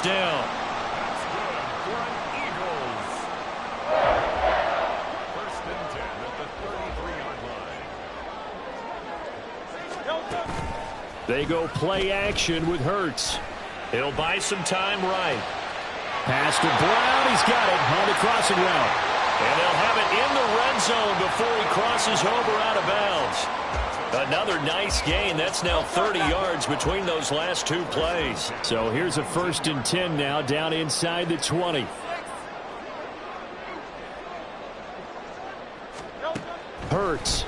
first down. That's good for an Eagles. First and 10 at the 33-yard line. They go play action with Hurts. He'll buy some time right. Pass to Brown. He's got it on the crossing route. And they'll have it in the red zone before he crosses over out of bounds. Another nice gain. That's now 30 yards between those last two plays. So here's a 1st and 10 now down inside the 20. Hurts.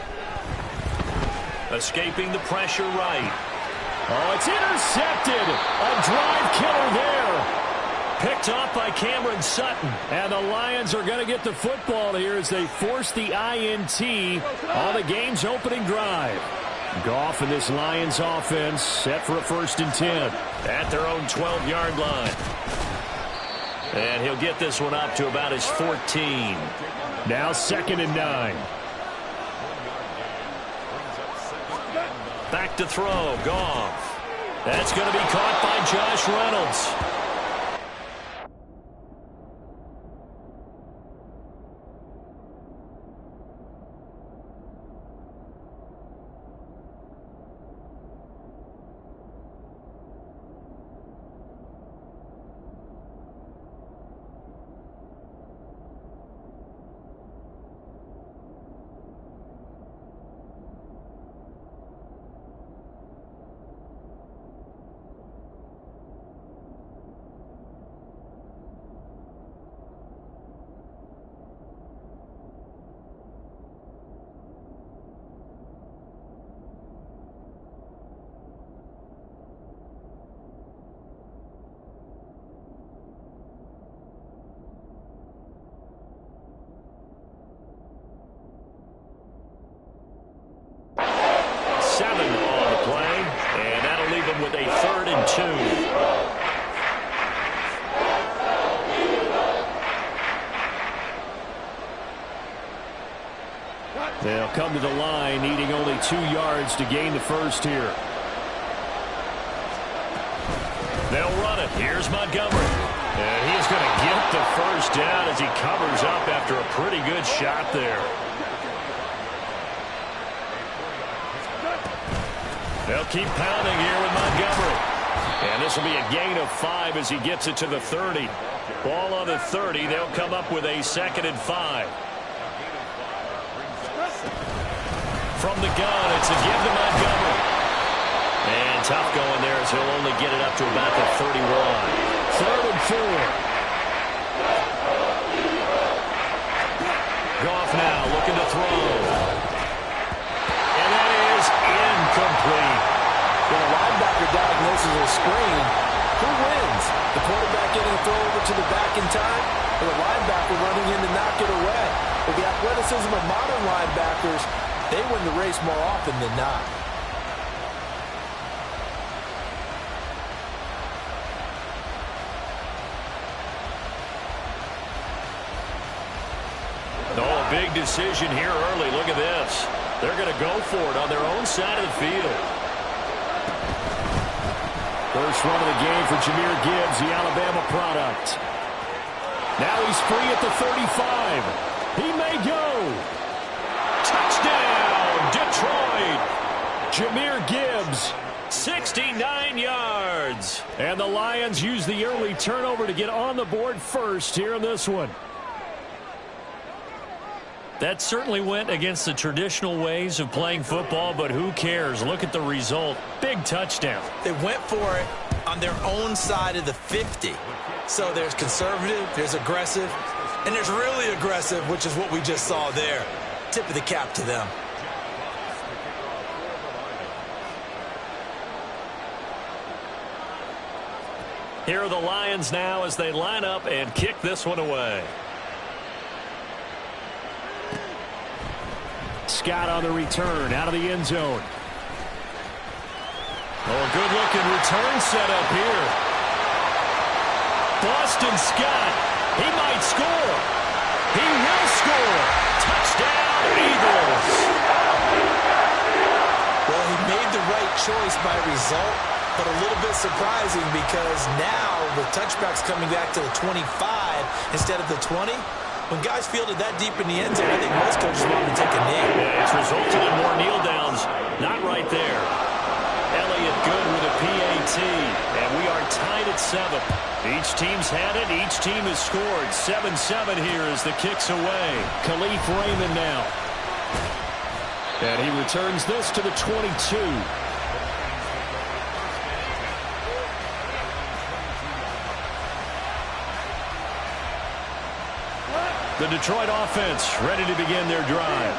Escaping the pressure right. Oh, it's intercepted. A drive killer there. Picked off by Cameron Sutton. And the Lions are going to get the football here as they force the INT on the game's opening drive. Goff and this Lions offense set for a 1st and 10 at their own 12-yard line. And he'll get this one up to about his 14. Now 2nd and 9. Back to throw. Goff. That's going to be caught by Josh Reynolds. With a 3rd and 2. They'll come to the line needing only 2 yards to gain the first here. They'll run it. Here's Montgomery. And he's going to get the first down as he covers up after a pretty good shot there. They'll keep pounding here with Montgomery. And this will be a gain of 5 as he gets it to the 30. Ball on the 30. They'll come up with a 2nd and 5. From the gun, it's a give to Montgomery. And tough going there as he'll only get it up to about the 31. 3rd and 4. Goff now looking to throw. Incomplete. When a linebacker diagnoses a screen, who wins? The quarterback getting a throw over to the back in time, or the linebacker running in to knock it away? With the athleticism of modern linebackers, they win the race more often than not. Oh, a big decision here early. Look at this. They're going to go for it on their own side of the field. First run of the game for Jahmyr Gibbs, the Alabama product. Now he's free at the 35. He may go. Touchdown, Detroit. Jahmyr Gibbs, 69 yards. And the Lions use the early turnover to get on the board first here in this one. That certainly went against the traditional ways of playing football, but who cares? Look at the result. Big touchdown. They went for it on their own side of the 50. So there's conservative, there's aggressive, and there's really aggressive, which is what we just saw there. Tip of the cap to them. Here are the Lions now as they line up and kick this one away. Scott on the return, out of the end zone. Oh, good-looking return setup here. Boston Scott, he might score. He will score. Touchdown, Eagles. Well, he made the right choice by result, but a little bit surprising because now the touchback's coming back to the 25 instead of the 20. When guys fielded that deep in the end zone, I think most coaches want to take a knee. Yeah, it's resulted in more kneel downs. Not right there. Elliott good with a PAT, and we are tied at 7. Each team's had it. Each team has scored. 7-7 here as the kick's away. Khalif Raymond now. And he returns this to the 22. The Detroit offense ready to begin their drive.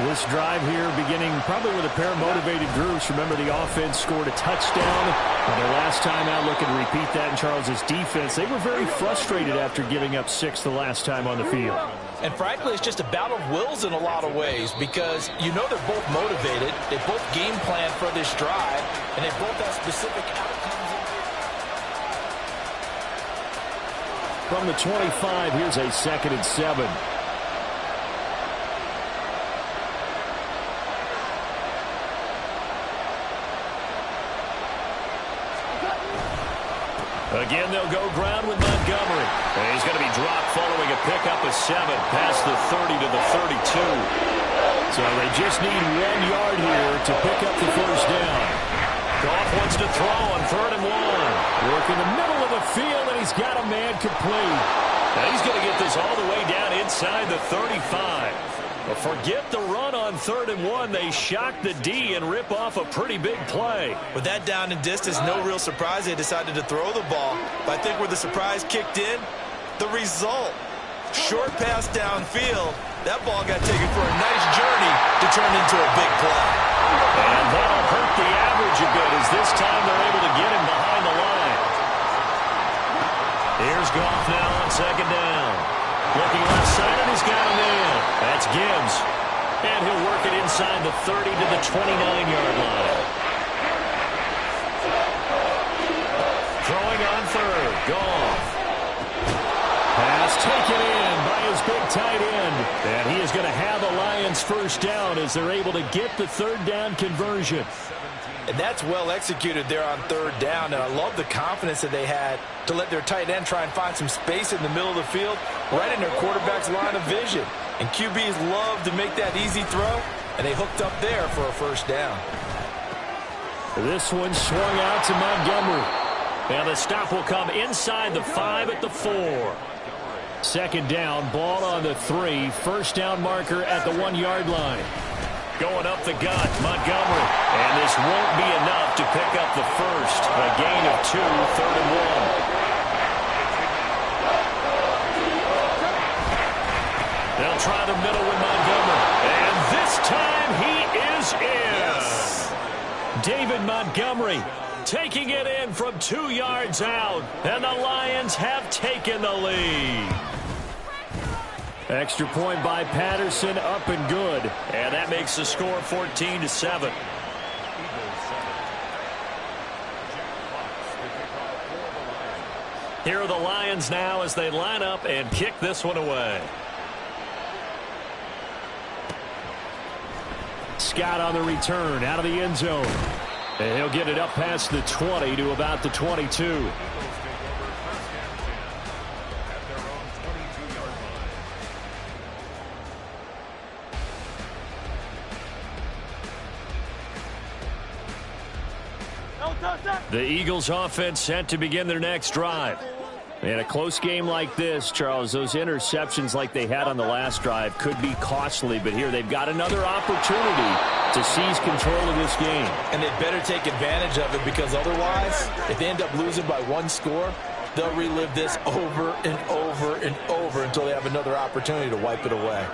This drive here beginning probably with a pair of motivated groups. Remember, the offense scored a touchdown. And their last time out, looking to repeat that in Charles's defense. They were very frustrated after giving up 6 the last time on the field. And frankly, it's just a battle of wills in a lot of ways because you know they're both motivated. They both game plan for this drive, and they both have specific outcomes. From the 25, here's a 2nd and 7. Again, they'll go ground with Montgomery. And he's going to be dropped following a pickup of 7 past the 30 to the 32. So they just need 1 yard here to pick up the first down. Goff wants to throw on 3rd and 1. Work in the middle of the field, and he's got a man complete. Now he's going to get this all the way down inside the 35. But forget the run on 3rd and 1. They shock the D and rip off a pretty big play. With that down and distance, no real surprise they decided to throw the ball. But I think where the surprise kicked in, the result. Short pass downfield. That ball got taken for a nice journey to turn into a big play. And that'll hurt the average a bit as this time they're able to get him behind the line. Here's Goff now on 2nd down. Looking left side, and he's got him in. That's Gibbs. And he'll work it inside the 30 to the 29-yard line. Throwing on 3rd. Goff. Pass taken in by his big tight end. And he is going to have the Lions first down as they're able to get the 3rd down conversion. And that's well executed there on 3rd down. And I love the confidence that they had to let their tight end try and find some space in the middle of the field, right in their quarterback's line of vision. And QBs love to make that easy throw, and they hooked up there for a first down. This one swung out to Montgomery. And the stop will come inside the 5 at the 4. 2nd down, ball on the 3. First down marker at the 1-yard line. Going up the gut, Montgomery. And this won't be enough to pick up the first. A gain of 2, 3rd and 1. They'll try the middle with Montgomery. And this time he is in. Yes. David Montgomery taking it in from 2 yards out. And the Lions have taken the lead. Extra point by Patterson, up and good. And that makes the score 14-7. Here are the Lions now as they line up and kick this one away. Scott on the return out of the end zone. And he'll get it up past the 20 to about the 22. The Eagles offense set to begin their next drive. In a close game like this, Charles, those interceptions like they had on the last drive could be costly, but here they've got another opportunity to seize control of this game. And they'd better take advantage of it because otherwise, if they end up losing by 1 score, they'll relive this over and over and over until they have another opportunity to wipe it away.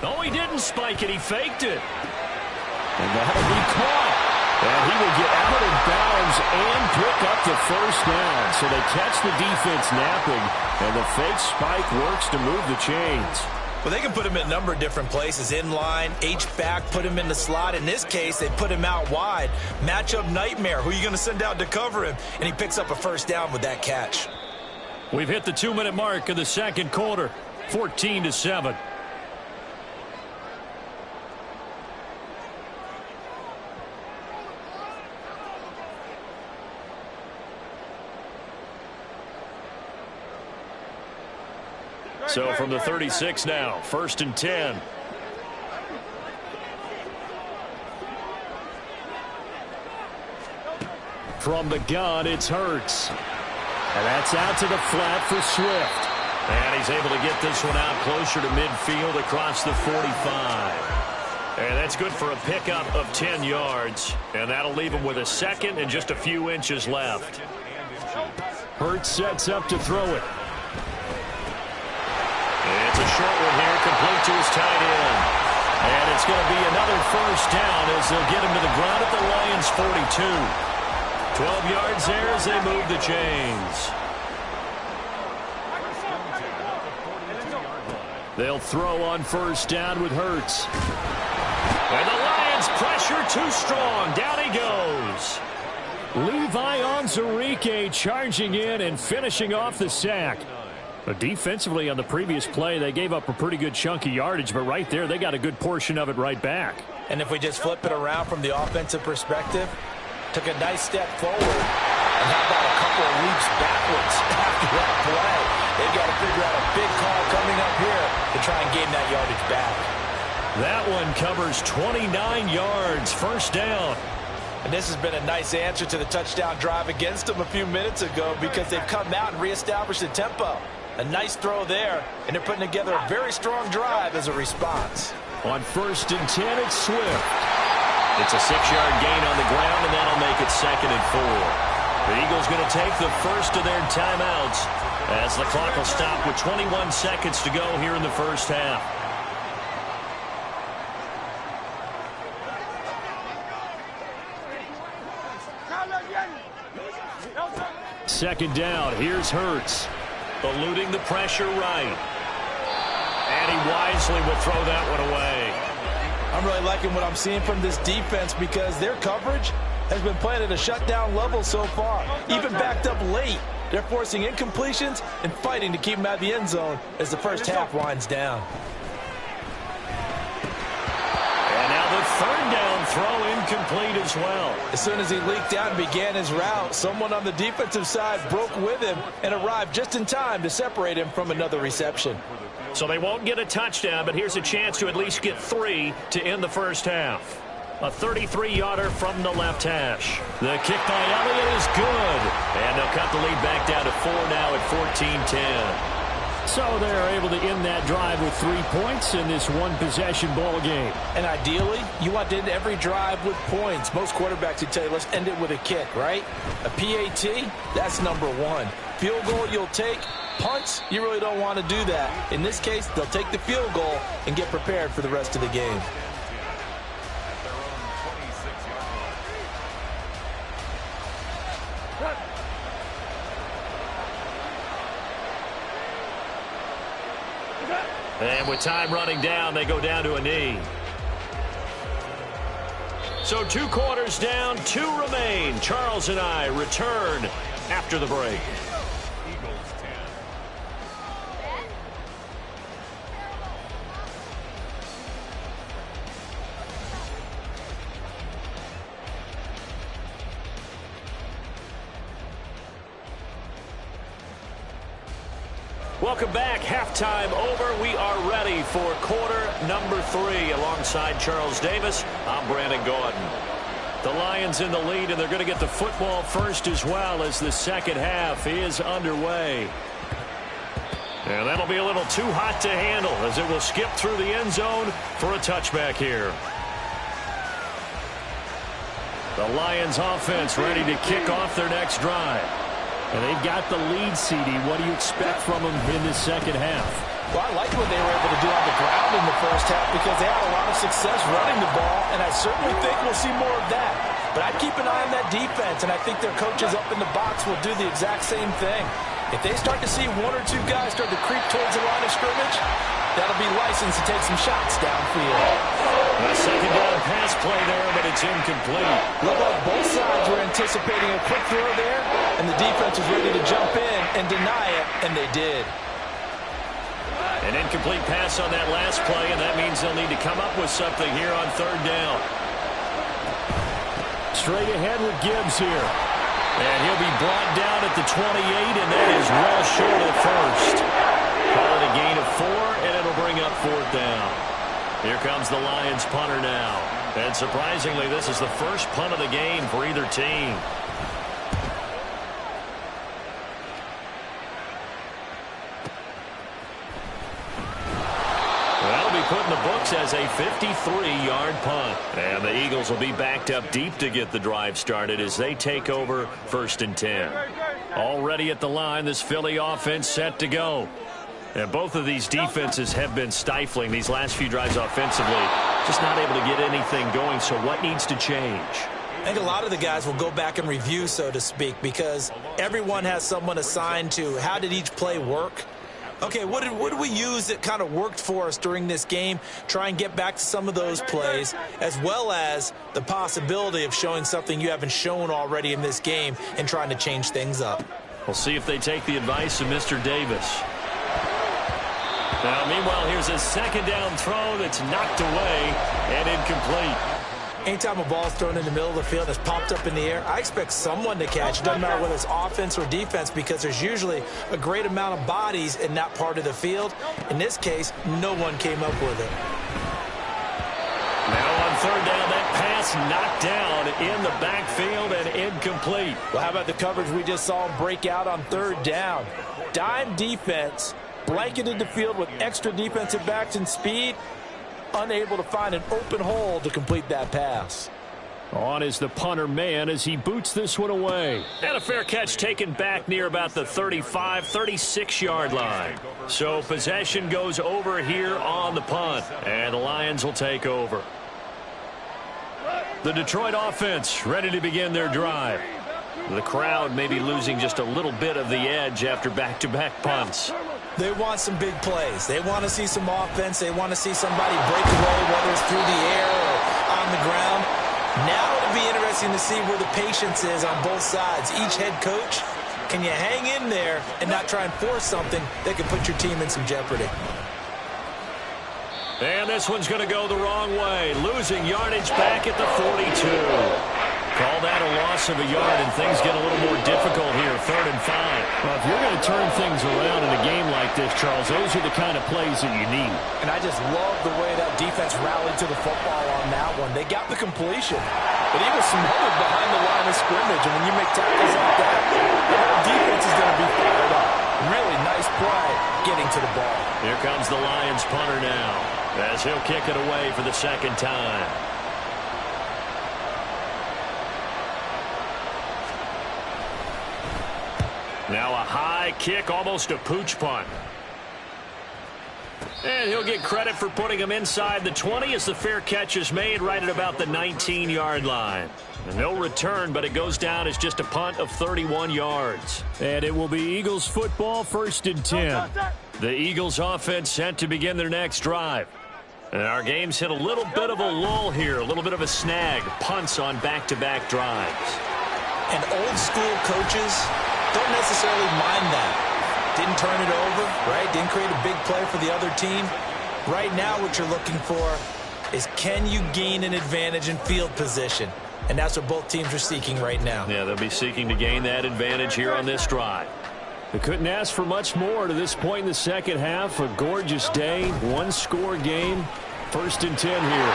No, he didn't spike it. He faked it. And that'll be caught. And he will get out of bounds and pick up the first down. So they catch the defense napping, and the fake spike works to move the chains. Well, they can put him in a number of different places. In line, H-back, put him in the slot. In this case, they put him out wide. Matchup nightmare. Who are you going to send out to cover him? And he picks up a first down with that catch. We've hit the 2-minute mark of the second quarter. 14-7. So from the 36 now, 1st and 10. From the gun, it's Hurts. And that's out to the flat for Swift. And he's able to get this one out closer to midfield across the 45. And that's good for a pickup of 10 yards. And that'll leave him with a second and just a few inches left. Hurts sets up to throw it. It's a short one here, complete to his tight end. And it's going to be another first down as they'll get him to the ground at the Lions' 42. 12 yards there as they move the chains. They'll throw on first down with Hurts. And the Lions pressure too strong. Down he goes. Levi Onwuzurike charging in and finishing off the sack. But defensively on the previous play, they gave up a pretty good chunk of yardage, but right there, they got a good portion of it right back. And if we just flip it around from the offensive perspective, took a nice step forward, and how about a couple of leaps backwards after that play? They've got to figure out a big call coming up here to try and gain that yardage back. That one covers 29 yards, first down. And this has been a nice answer to the touchdown drive against them a few minutes ago because they've come out and reestablished the tempo. A nice throw there, and they're putting together a very strong drive as a response. On 1st and 10, it's Swift. It's a 6-yard gain on the ground, and that'll make it 2nd and 4. The Eagles going to take the first of their timeouts as the clock will stop with 21 seconds to go here in the first half. Second down, here's Hurts. Eluding the pressure right. And he wisely will throw that one away. I'm really liking what I'm seeing from this defense because their coverage has been playing at a shutdown level so far. Even backed up late, they're forcing incompletions and fighting to keep them out of the end zone as the first half winds down. And now the 3rd down throw incomplete as well. As soon as he leaked out and began his route, someone on the defensive side broke with him and arrived just in time to separate him from another reception. So they won't get a touchdown, but here's a chance to at least get 3 to end the first half. A 33-yarder from the left hash. The kick by Elliott is good. And they'll cut the lead back down to 4 now at 14-10. So they're able to end that drive with 3 points in this one-possession ball game. And ideally, you want to end every drive with points. Most quarterbacks would tell you, let's end it with a kick, right? A PAT, that's number 1. Field goal you'll take. Punts, you really don't want to do that. In this case, they'll take the field goal and get prepared for the rest of the game. And with time running down, they go down to a knee. So 2 quarters down, 2 remain. Charles and I return after the break. Eagles 10. Welcome back. Halftime over. We are ready for quarter number 3. Alongside Charles Davis, I'm Brandon Gordon. The Lions in the lead, and they're going to get the football first as well as the second half is underway. And that'll be a little too hot to handle as it will skip through the end zone for a touchback here. The Lions offense ready to kick off their next drive. And they've got the lead, CD. What do you expect from them in this second half? Well, I like what they were able to do on the ground in the first half because they had a lot of success running the ball, and I certainly think we'll see more of that. But I'd keep an eye on that defense, and I think their coaches up in the box will do the exact same thing. If they start to see 1 or 2 guys start to creep towards the line of scrimmage, that'll be licensed to take some shots downfield. A second down pass play there, but it's incomplete. Looked like both sides were anticipating a quick throw there, and the defense was ready to jump in and deny it, and they did. An incomplete pass on that last play, and that means they'll need to come up with something here on 3rd down. Straight ahead with Gibbs here. And he'll be brought down at the 28, and that is well short of the first. Call it a gain of 4, and it'll bring up 4th down. Here comes the Lions punter now. And surprisingly, this is the first punt of the game for either team. That'll be put in the books as a 53-yard punt. And the Eagles will be backed up deep to get the drive started as they take over 1st and 10. Already at the line, this Philly offense set to go. And both of these defenses have been stifling these last few drives offensively. Just not able to get anything going, so what needs to change? I think a lot of the guys will go back and review, so to speak, because everyone has someone assigned to how did each play work. Okay, what did we use that kind of worked for us during this game? Try and get back to some of those plays, as well as the possibility of showing something you haven't shown already in this game and trying to change things up. We'll see if they take the advice of Mr. Davis. Now, meanwhile, here's a second down throw that's knocked away and incomplete. Anytime a ball's thrown in the middle of the field that's popped up in the air, I expect someone to catch. It doesn't matter whether it's offense or defense, because there's usually a great amount of bodies in that part of the field. In this case, no one came up with it. Now on 3rd down, that pass knocked down in the backfield and incomplete. Well, how about the coverage we just saw break out on 3rd down? Dime defense, blanketed the field with extra defensive backs and speed, unable to find an open hole to complete that pass. On is the punter man as he boots this one away. And a fair catch taken back near about the 35, 36-yard line. So possession goes over here on the punt, and the Lions will take over. The Detroit offense ready to begin their drive. The crowd may be losing just a little bit of the edge after back-to-back punts. They want some big plays. They want to see some offense. They want to see somebody break away, whether it's through the air or on the ground. Now it'll be interesting to see where the patience is on both sides. Each head coach, can you hang in there and not try and force something that could put your team in some jeopardy? And this one's going to go the wrong way. Losing yardage back at the 42. Call that a loss of a yard, and things get a little more difficult here, 3rd and 5. Well, if you're going to turn things around in a game like this, Charles, those are the kind of plays that you need. And I just love the way that defense rallied to the football on that one. They got the completion, but he was smothered behind the line of scrimmage. And when you make tackles like that, the whole defense is going to be fired up. Really nice play getting to the ball. Here comes the Lions punter now, as he'll kick it away for the 2nd time. Now a high kick, almost a pooch punt. And he'll get credit for putting him inside the 20 as the fair catch is made right at about the 19-yard line. No return, but it goes down as just a punt of 31 yards. And it will be Eagles football, 1st and 10. The Eagles offense set to begin their next drive. And our game's hit a little bit of a lull here, a little bit of a snag. Punts on back-to-back drives. And old school coaches don't necessarily mind that. Didn't turn it over, right? Didn't create a big play for the other team. Right now what you're looking for is, can you gain an advantage in field position? And that's what both teams are seeking right now. Yeah, they'll be seeking to gain that advantage here on this drive. They couldn't ask for much more to this point in the second half. A gorgeous day, one-score game. 1st and 10 here.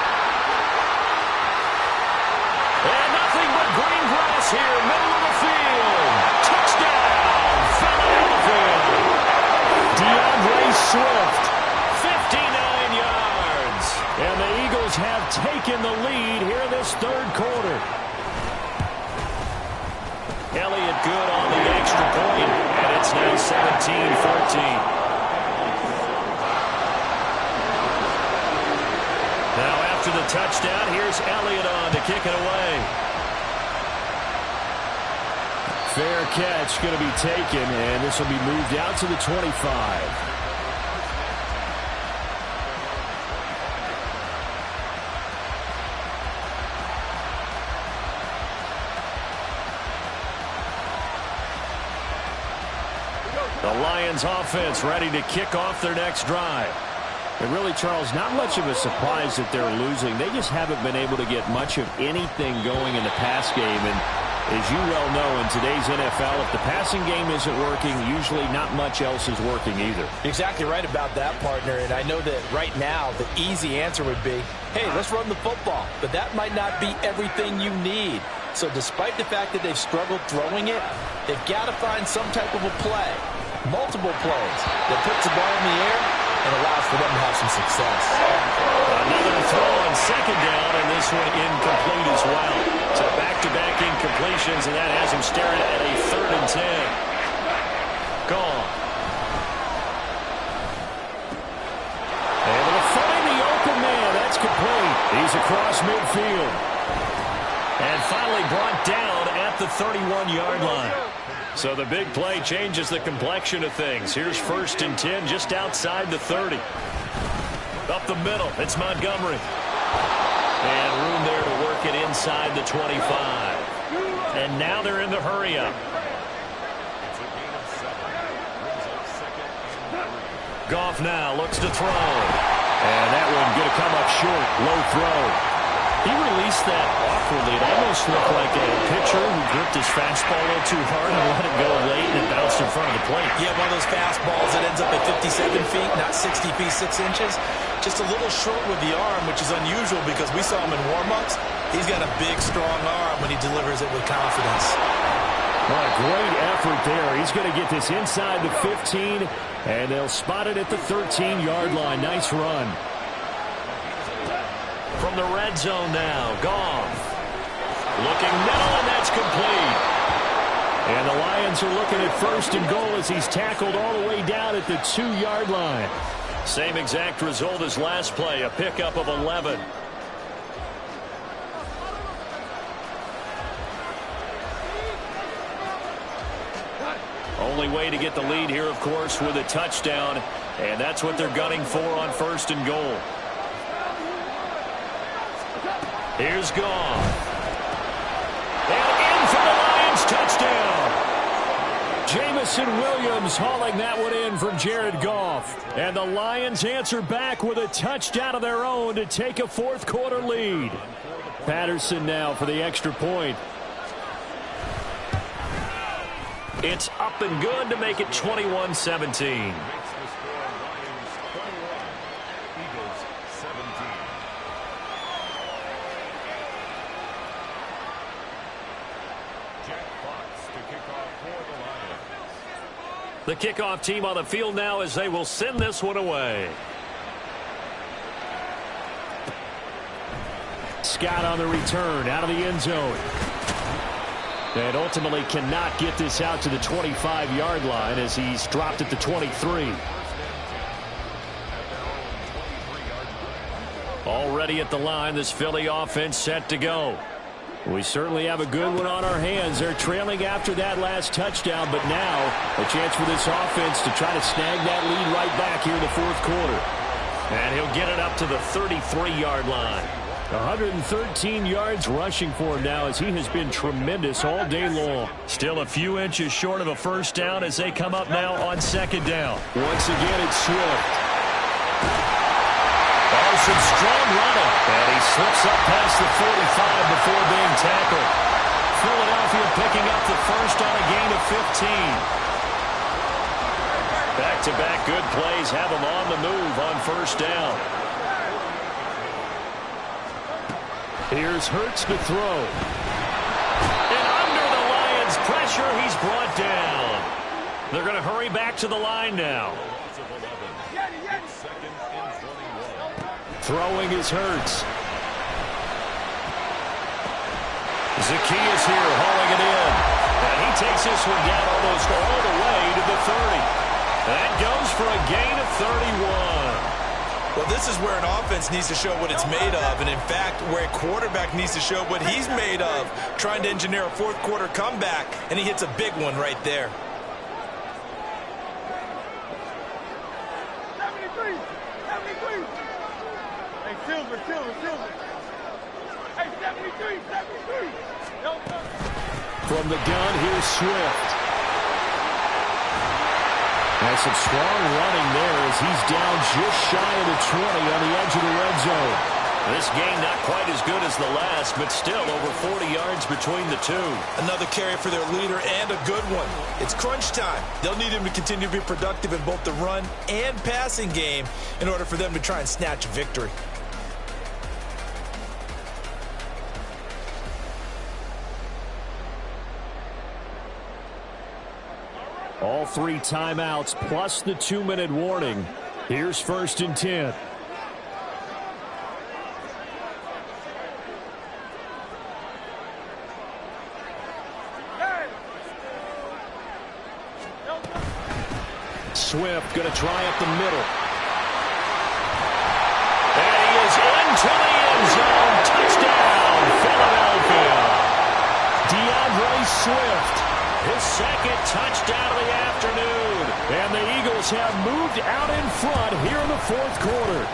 And nothing but green grass here, middle of the field. Touchdown, Philadelphia. DeAndre Swift. 59 yards. And the Eagles have taken the lead here in this 3rd quarter. Elliott good on the extra point, and it's now 17-14. Now after the touchdown, here's Elliott on to kick it away. Fair catch going to be taken, and this will be moved out to the 25. The Lions offense ready to kick off their next drive. And really, Charles, not much of a surprise that they're losing. They just haven't been able to get much of anything going in the pass game. And As you well know, in today's NFL, if the passing game isn't working, usually not much else is working either. Exactly right about that, partner. And I know that right now the easy answer would be, hey, let's run the football. But that might not be everything you need. So despite the fact that they've struggled throwing it, they've got to find some type of a play, multiple plays, that puts the ball in the air and allows for them to have some success. Another throw on second down, and this one incomplete as well. So back-to-back incompletions, and that has him staring at a 3rd and 10. Gone. Able to find the open man. That's complete. He's across midfield. And finally brought down at the 31-yard line. So the big play changes the complexion of things. Here's 1st and 10 just outside the 30. Up the middle, it's Montgomery. And room there to work it inside the 25. And now they're in the hurry-up. Goff now looks to throw. And that one going to come up short. Low throw. He released that awkwardly. It almost looked like a pitcher who gripped his fastball a little too hard and let it go late, and it bounced in front of the plate. Yeah, one of those fastballs that ends up at 57 feet, not 60 feet, 6 inches. Just a little short with the arm, which is unusual because we saw him in warm-ups. He's got a big, strong arm when he delivers it with confidence. What a great effort there. He's going to get this inside the 15, and they'll spot it at the 13-yard line. Nice run. From the red zone now, Goff. Looking middle, and that's complete. And the Lions are looking at 1st and goal as he's tackled all the way down at the 2-yard line. Same exact result as last play, a pickup of 11. Only way to get the lead here, of course, with a touchdown, and that's what they're gunning for on 1st and goal. Here's Goff. And in for the Lions, touchdown. Jamison Williams hauling that one in from Jared Goff. And the Lions answer back with a touchdown of their own to take a 4th quarter lead. Patterson now for the extra point. It's up and good to make it 21-17. The kickoff team on the field now as they will send this one away. Scott on the return out of the end zone. And ultimately cannot get this out to the 25-yard line as he's dropped at the 23. Already at the line, this Philly offense set to go. We certainly have a good one on our hands. They're trailing after that last touchdown, but now a chance for this offense to try to snag that lead right back here in the 4th quarter. And he'll get it up to the 33-yard line. 113 yards rushing for him now as he has been tremendous all day long. Still a few inches short of a 1st down as they come up now on 2nd down. Once again, it's Swift. Oh, some strong running. And he slips up past the 45 before being tackled. Philadelphia picking up the 1st on a gain of 15. Back-to-back good plays have him on the move on 1st down. Here's Hurts to throw. And under the Lions' pressure, he's brought down. They're going to hurry back to the line now. Throwing is Hurts. Zacchaeus here hauling it in. And he takes this one down almost all the way to the 30. That goes for a gain of 31. Well, this is where an offense needs to show what it's made of, and in fact, where a quarterback needs to show what he's made of, trying to engineer a 4th quarter comeback, and he hits a big one right there. 73. Hey, Silver. Hey, 73. From the gun, here's Swift. And some strong running there as he's down just shy of the 20 on the edge of the red zone. This game not quite as good as the last, but still over 40 yards between the two. Another carry for their leader and a good one. It's crunch time. They'll need him to continue to be productive in both the run and passing game in order for them to try and snatch a victory. All 3 timeouts plus the 2-minute warning. Here's 1st and 10. Swift going to try up the middle. And he is into the end zone. Touchdown, Philadelphia. DeAndre Swift. His second touchdown of the afternoon. And the Eagles have moved out in front here in the 4th quarter.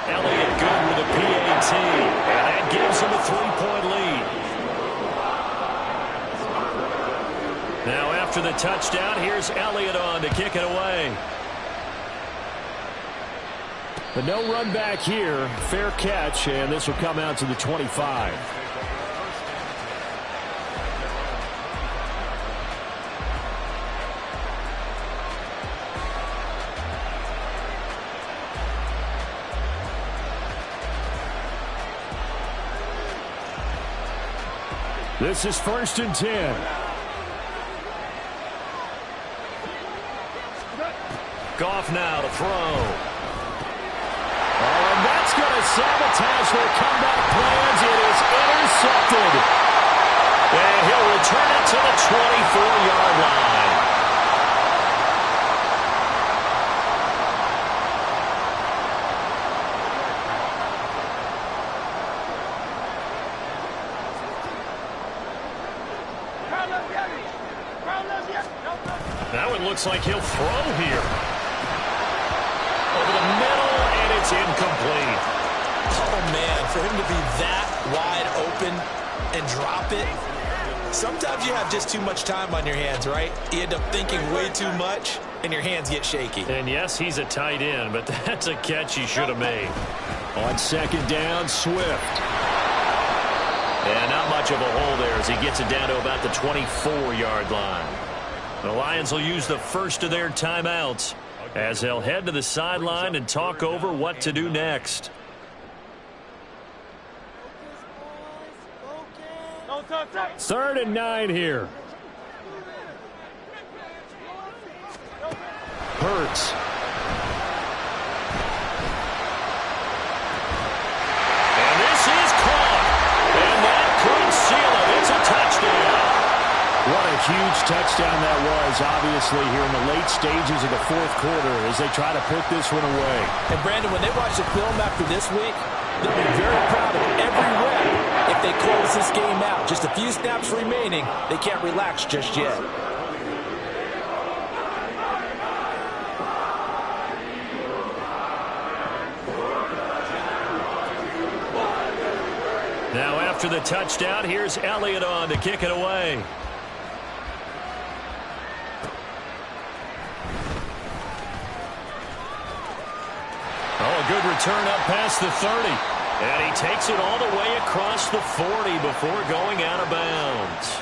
Elliott good with a PAT. And that gives him a 3-point lead. Now after the touchdown, here's Elliott on to kick it away. But no run back here. Fair catch, and this will come out to the 25. This is 1st and 10. Goff now to throw. Oh, and that's going to sabotage their comeback plans. It is intercepted. And he'll return it to the 24-yard line. Now it looks like he'll throw here. Over the middle, and it's incomplete. Oh, man, for him to be that wide open and drop it. Sometimes you have just too much time on your hands, right? You end up thinking way too much, and your hands get shaky. And yes, he's a tight end, but that's a catch he should have made. On 2nd down, Swift. And not much of a hole there as he gets it down to about the 24-yard line. The Lions will use the first of their timeouts as they'll head to the sideline and talk over what to do next. Third and 9 here. Hurts. And this is caught. And that could seal it. It's a touchdown. What a huge touchdown that was, obviously, here in the late stages of the 4th quarter as they try to put this one away. And, Brandon, when they watch the film after this week, they'll be very proud of every rep if they close this game out. Just a few snaps remaining. They can't relax just yet. Now after the touchdown, here's Elliott on to kick it away. Oh, a good return up past the 30. And he takes it all the way across the 40 before going out of bounds.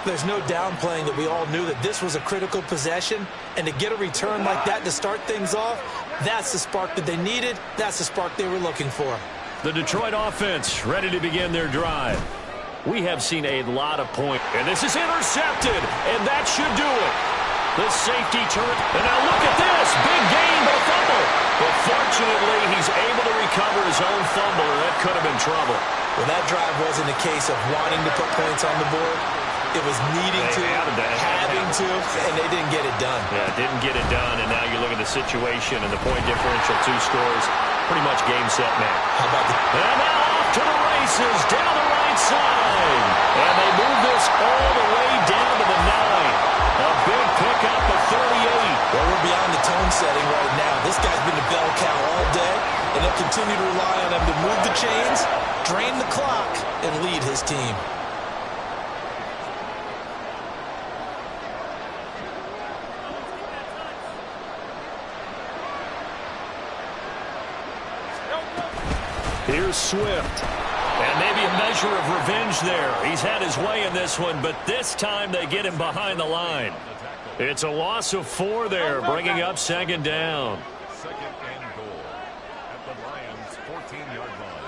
There's no downplaying that we all knew that this was a critical possession. And to get a return like that to start things off, that's the spark that they needed. That's the spark they were looking for. The Detroit offense ready to begin their drive. We have seen a lot of points. And this is intercepted. And that should do it. The safety turret. And now look at this. Big gain, but a fumble. But fortunately, he's able to recover his own fumble, or that could have been trouble. Well, that drive wasn't a case of wanting to put points on the board. It was needing to, having to, and they didn't get it done. Yeah, didn't get it done, and now you look at the situation and the point differential, 2 scores, pretty much game, set, match. How about the... And now off to the races, down the right side. And they move this all the way down to the 9. A big pickup of 38. Well, we're beyond the tone setting right now. This guy's been a bell cow all day, and they'll continue to rely on him to move the chains, drain the clock, and lead his team. Here's Swift. And maybe a measure of revenge there. He's had his way in this one, but this time they get him behind the line. It's a loss of 4 there, bringing up second down. Second and goal at the Lions' 14-yard line.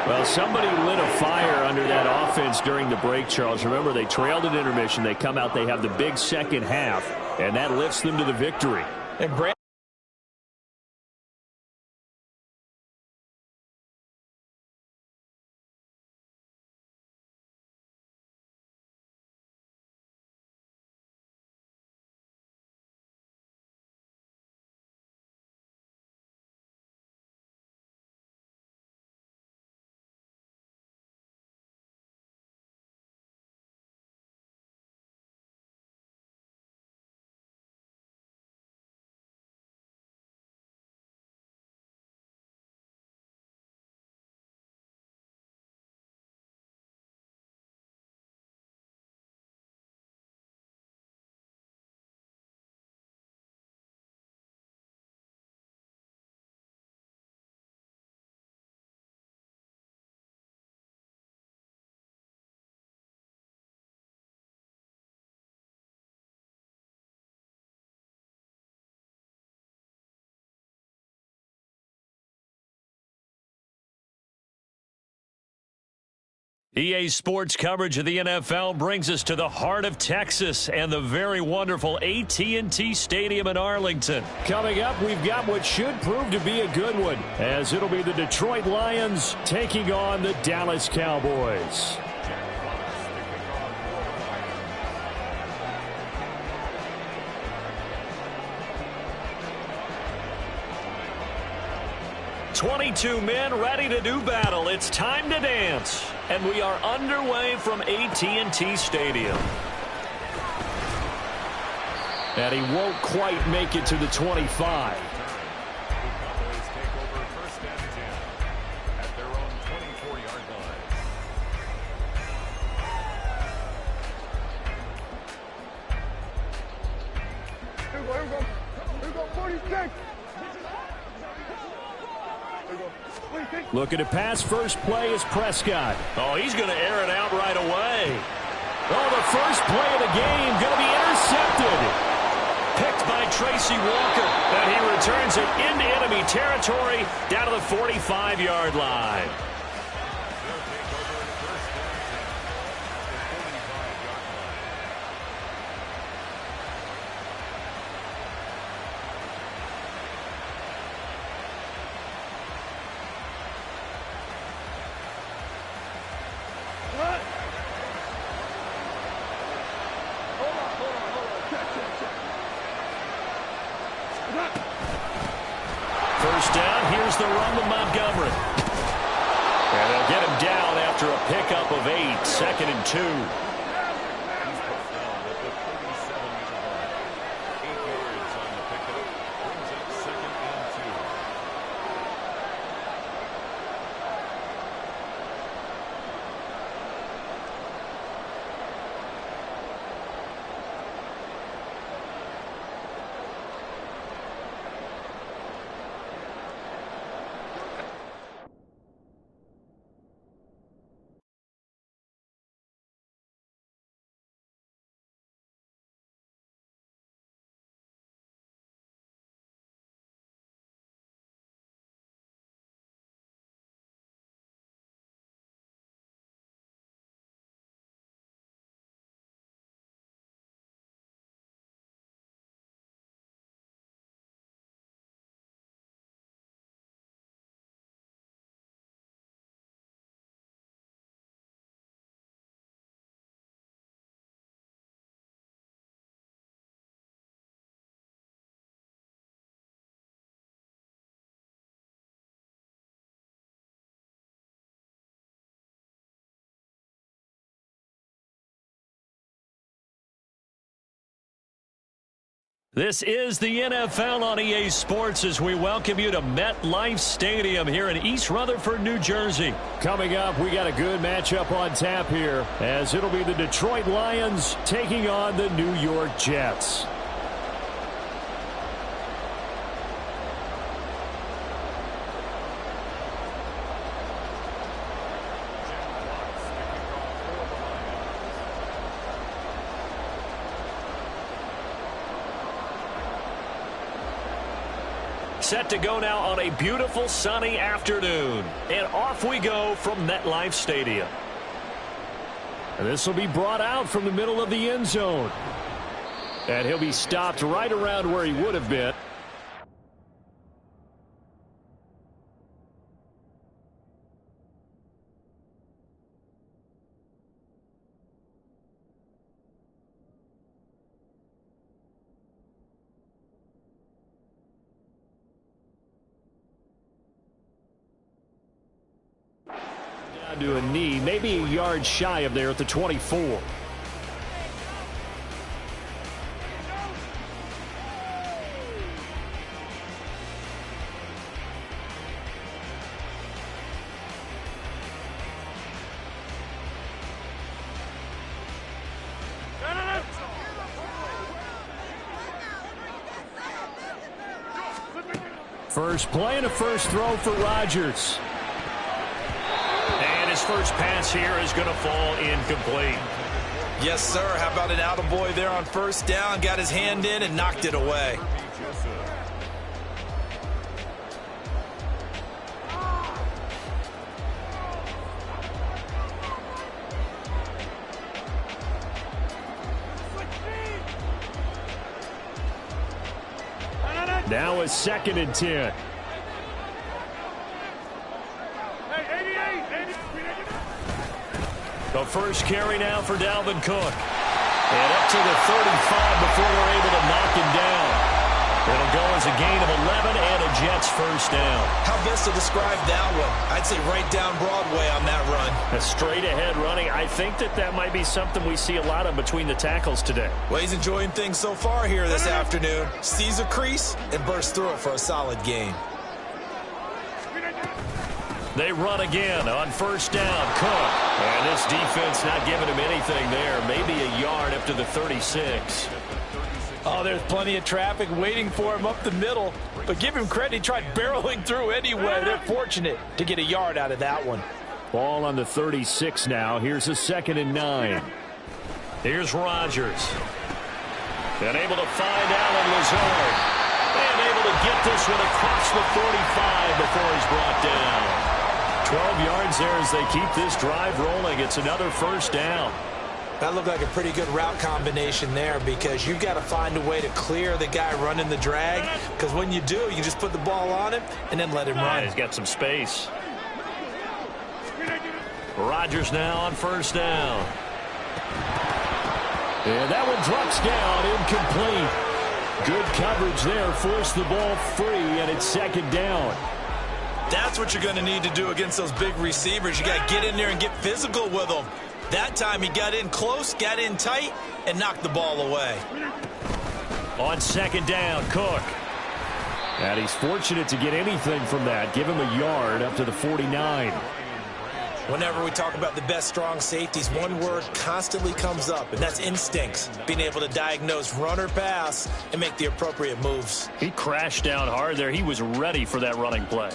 Well, somebody lit a fire under that offense during the break, Charles. Remember, they trailed at intermission. They come out, they have the big second half, and that lifts them to the victory. And EA Sports coverage of the NFL brings us to the heart of Texas and the very wonderful AT&T Stadium in Arlington. Coming up, we've got what should prove to be a good one, as it'll be the Detroit Lions taking on the Dallas Cowboys. "22 men ready to do battle. It's time to dance." And we are underway from AT&T Stadium. And he won't quite make it to the 25. Cowboys take over first and 10 at their own 24-yard line. Here we go, 46. Looking to pass, first play is Prescott. Oh, he's going to air it out right away. Oh, the first play of the game going to be intercepted. Picked by Tracy Walker. And he returns it into enemy territory down to the 45-yard line. First down, here's the run with Montgomery. And they'll get him down after a pickup of 8, 2nd and 2. He's put down at the 37-yard line. 8 yards on the pickup. Brings up 2nd and 2. This is the NFL on EA Sports as we welcome you to MetLife Stadium here in East Rutherford, New Jersey. Coming up, we got a good matchup on tap here, as it'll be the Detroit Lions taking on the New York Jets. set to go now on a beautiful sunny afternoon. And off we go from MetLife Stadium. And this will be brought out from the middle of the end zone. And he'll be stopped right around where he would have been. To a knee, maybe a yard shy of there at the 24. First play and a first throw for Rodgers. His first pass here is going to fall incomplete. Yes, sir. How about an attaboy there on first down? Got his hand in and knocked it away. Now a 2nd and 10. The first carry now for Dalvin Cook. And up to the 35 before they're able to knock him down. It'll go as a gain of 11 and a Jets first down. How best to describe that one? I'd say right down Broadway on that run. A straight ahead running. I think that might be something we see a lot of between the tackles today. Well, he's enjoying things so far here this afternoon. Sees a crease and bursts through it for a solid gain. They run again on first down. Cook. And this defense not giving him anything there. Maybe a yard up to the 36. Oh, there's plenty of traffic waiting for him up the middle. But give him credit, he tried barreling through anyway. They're fortunate to get a yard out of that one. Ball on the 36 now. Here's a 2nd and 9. Here's Rodgers. And able to find Allen Lazard. And able to get this one across the 45 before he's brought down. 12 yards there as they keep this drive rolling. It's another first down. That looked like a pretty good route combination there because you've got to find a way to clear the guy running the drag, because when you do, you just put the ball on him and then let him run. He's got some space. Rodgers now on first down. And that one drops down, incomplete. Good coverage there, forced the ball free, and it's 2nd down. That's what you're going to need to do against those big receivers. You got to get in there and get physical with them. That time he got in close, got in tight, and knocked the ball away. On 2nd down, Cook. And he's fortunate to get anything from that. Give him a yard up to the 49. Whenever we talk about the best strong safeties, one word constantly comes up, and that's instincts. Being able to diagnose run or pass and make the appropriate moves. He crashed down hard there. He was ready for that running play.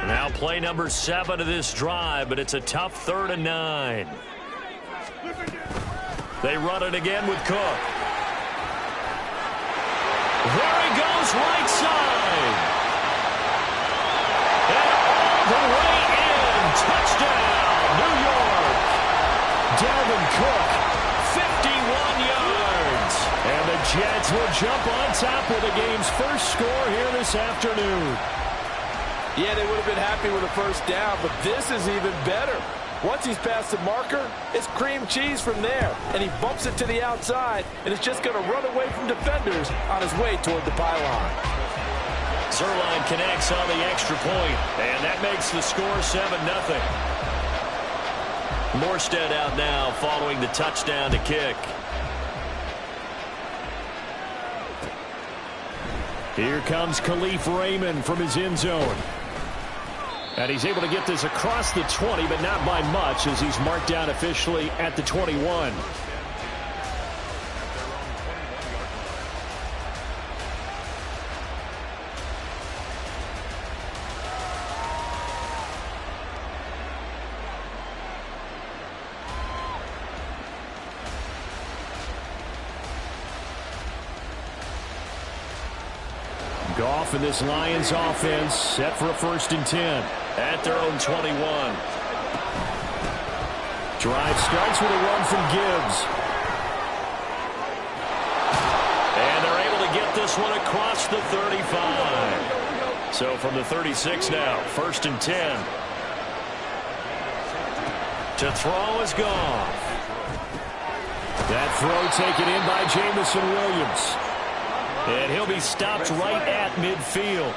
Now play number 7 of this drive, but it's a tough 3rd and 9. They run it again with Cook. There he goes, right side. And all the way in. Touchdown, New York. Dalvin Cook, 51 yards. And the Jets will jump on top with the game's first score here this afternoon. Yeah, they would have been happy with a first down, but this is even better. Once he's past the marker, it's cream cheese from there, and he bumps it to the outside, and it's just going to run away from defenders on his way toward the pylon. Zerline connects on the extra point, and that makes the score 7-0. Morstead out now following the touchdown to kick. Here comes Khalif Raymond from his end zone. And he's able to get this across the 20, but not by much, as he's marked down officially at the 21. Goff and this Lions offense set for a 1st and 10. At their own 21. Drive starts with a run from Gibbs. And they're able to get this one across the 35. So from the 36 now, 1st and 10. To throw is Goff. That throw taken in by Jamison Williams. And he'll be stopped right at midfield.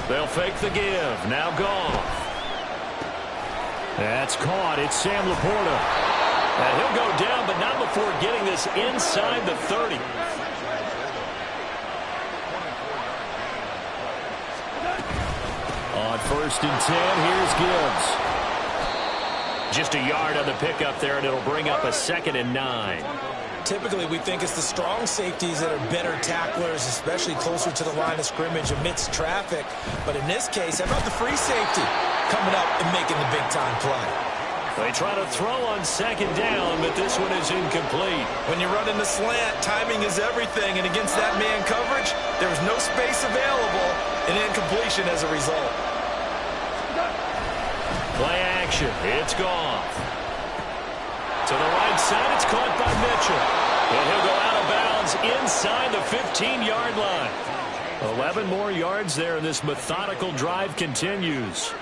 They'll fake the give. Now Goff. That's caught. It's Sam Laporta. And he'll go down, but not before getting this inside the 30. On 1st and 10, here's Gibbs. Just a yard on the pickup there, and it'll bring up a 2nd and 9. Typically, we think it's the strong safeties that are better tacklers, especially closer to the line of scrimmage amidst traffic. But in this case, how about the free safety coming up and making the big-time play? They try to throw on 2nd down, but this one is incomplete. When you're running the slant, timing is everything, and against that man coverage, there was no space available, and incompletion as a result. Play action. It's Goff. To the right side, it's caught by Mitchell. And he'll go out of bounds inside the 15-yard line. 11 more yards there, and this methodical drive continues.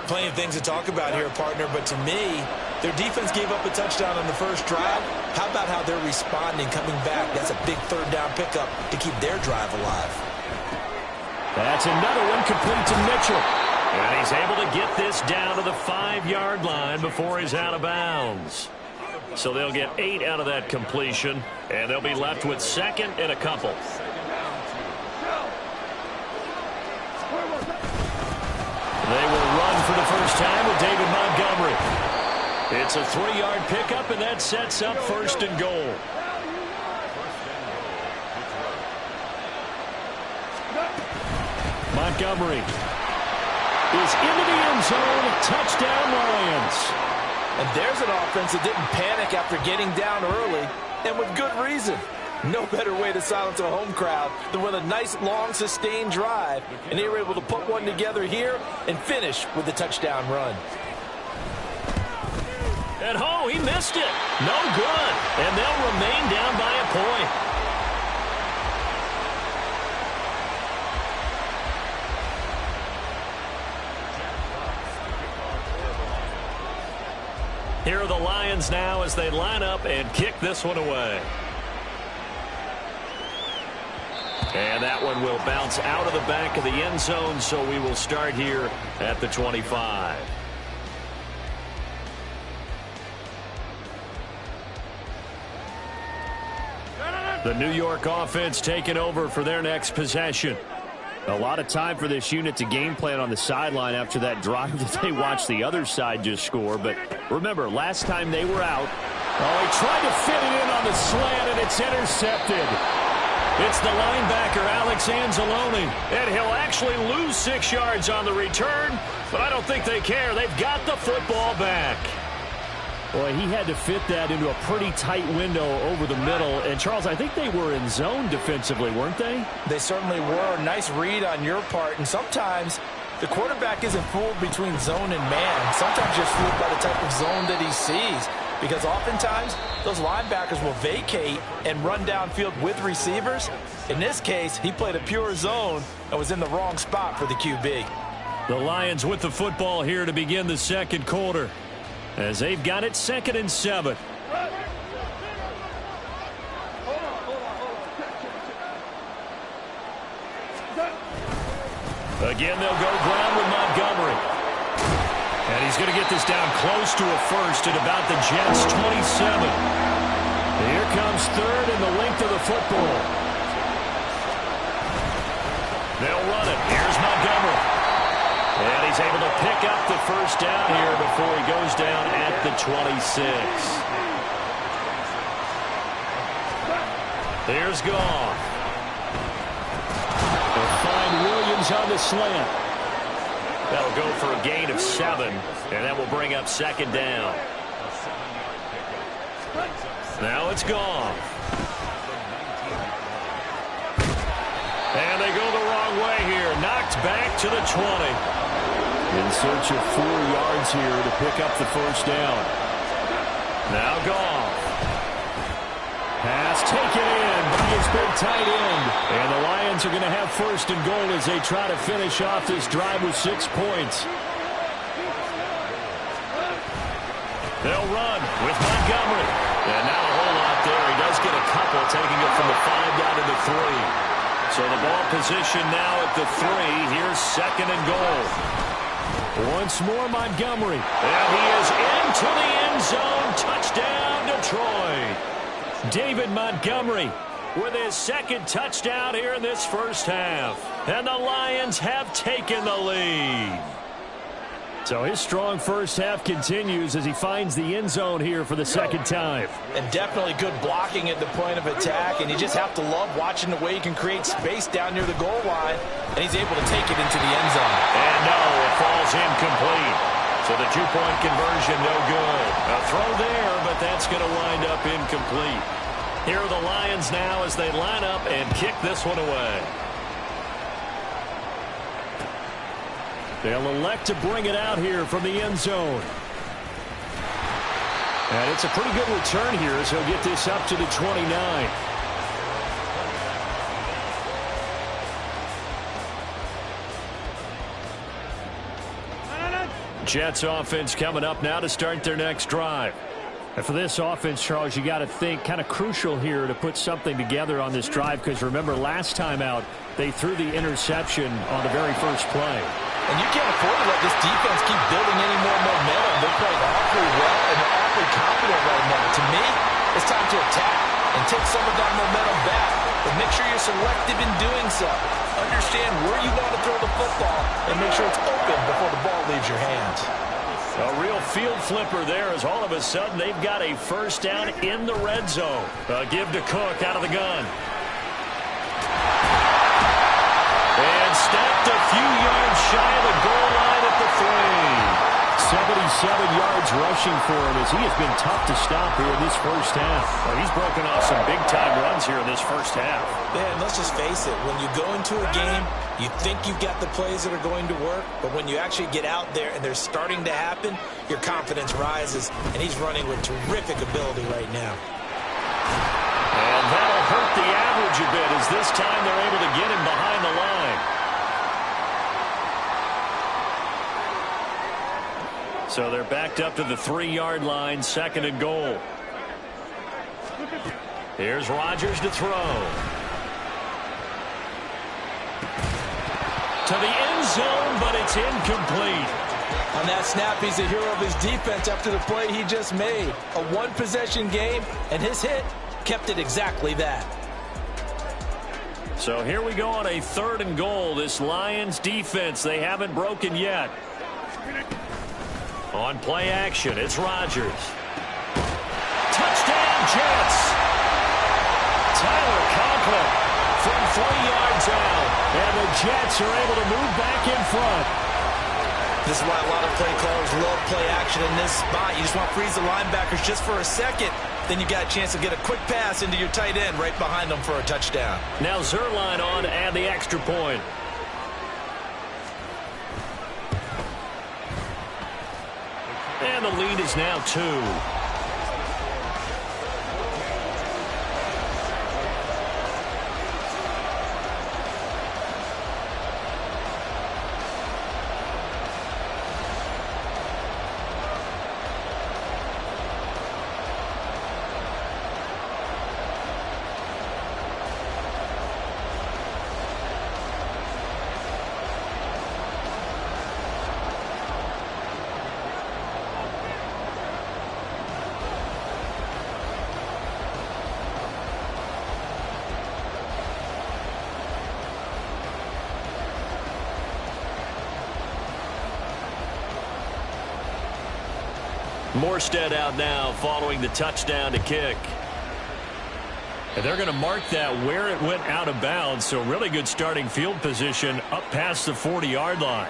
Plenty of things to talk about here, partner, but to me, their defense gave up a touchdown on the first drive. How about how they're responding, coming back? That's a big 3rd down pickup to keep their drive alive. That's another one complete to Mitchell. And he's able to get this down to the 5-yard line before he's out of bounds. So they'll get 8 out of that completion, and they'll be left with 2nd and a couple. They will run for the first time with David Montgomery. It's a 3-yard pickup, and that sets up 1st and goal. Montgomery is into the end zone. Touchdown, Lions. And there's an offense that didn't panic after getting down early, and with good reason. No better way to silence a home crowd than with a nice, long, sustained drive. And they were able to put one together here and finish with the touchdown run. And he missed it. No good. And they'll remain down by a point. Here are the Lions now as they line up and kick this one away. And that one will bounce out of the back of the end zone, so we will start here at the 25. The New York offense taking over for their next possession. A lot of time for this unit to game plan on the sideline after that drive that they watched the other side just score. But remember, last time they were out. Oh, he tried to fit it in on the slant, and it's intercepted. It's the linebacker, Alex Anzalone. And he'll actually lose 6 yards on the return, but I don't think they care. They've got the football back. Boy, he had to fit that into a pretty tight window over the middle. And, Charles, I think they were in zone defensively, weren't they? They certainly were. Nice read on your part. And sometimes the quarterback isn't fooled between zone and man. Sometimes just fooled by the type of zone that he sees. Because oftentimes, those linebackers will vacate and run downfield with receivers. In this case, he played a pure zone and was in the wrong spot for the QB. The Lions with the football here to begin the second quarter, as they've got it 2nd and 7. Again, they'll go ground with Montgomery. And he's going to get this down close to a first at about the Jets' 27. Here comes 3rd and the length of the football. They'll run it. Here's Montgomery. And he's able to pick up the first down here before he goes down at the 26. Here's Goff. They'll find Williams on the slant. That'll go for a gain of 7, and that will bring up 2nd down. Now it's Goff. here. Knocked back to the 20. In search of 4 yards here to pick up the first down. Now Goff. Pass taken in by his big tight end. And the Lions are going to have first and goal as they try to finish off this drive with 6 points. They'll run with Montgomery. And not a whole lot there. He does get a couple, taking it from the 5 down to the 3. So the ball position now at the 3. Here's second and goal. Once more Montgomery. And he is into the end zone. Touchdown, Detroit. David Montgomery with his second touchdown here in this first half. And the Lions have taken the lead. So his strong first half continues as he finds the end zone here for the second time. And definitely good blocking at the point of attack. And you just have to love watching the way he can create space down near the goal line. And he's able to take it into the end zone. And no, it falls incomplete. So the 2-point conversion, no good. A throw there, but that's going to wind up incomplete. Here are the Lions now as they line up and kick this one away. They'll elect to bring it out here from the end zone. And it's a pretty good return here as he'll get this up to the 29. Jets offense coming up now to start their next drive. And for this offense, Charles, you got to think kind of crucial here to put something together on this drive, because remember last time out they threw the interception on the very first play. And you can't afford to let this defense keep building any more momentum. They're playing awfully well and they're awfully confident right now. To me, it's time to attack and take some of that momentum back. But make sure you're selective in doing so. Understand where you want to throw the football and make sure it's open before the ball leaves your hands. A real field flipper there as all of a sudden they've got a first down in the red zone. Give to Cook out of the gun. And snapped a few yards shy of the goal line at the 3. 77 yards rushing for him as he has been tough to stop here in this first half. Well, he's broken off some big-time runs here in this first half. Yeah, and let's just face it. When you go into a game, you think you've got the plays that are going to work, but when you actually get out there and they're starting to happen, your confidence rises, and he's running with terrific ability right now. And that'll hurt the average a bit as this time they're able to get him behind the line. So they're backed up to the 3-yard line, second and goal. Here's Rodgers to throw. To the end zone, but it's incomplete. On that snap, he's a hero of his defense after the play he just made. A one-possession game, and his hit kept it exactly that. So here we go on a third and goal. This Lions defense, they haven't broken yet. On play action, it's Rodgers. Touchdown, Jets. Tyler Conklin from 3 yards out. And the Jets are able to move back in front. This is why a lot of play callers love play action in this spot. You just want to freeze the linebackers just for a second. Then you got a chance to get a quick pass into your tight end right behind them for a touchdown. Now Zerline on to add the extra point. And the lead is now 2. Morstead out now following the touchdown to kick. And they're going to mark that where it went out of bounds. So really good starting field position up past the 40-yard line.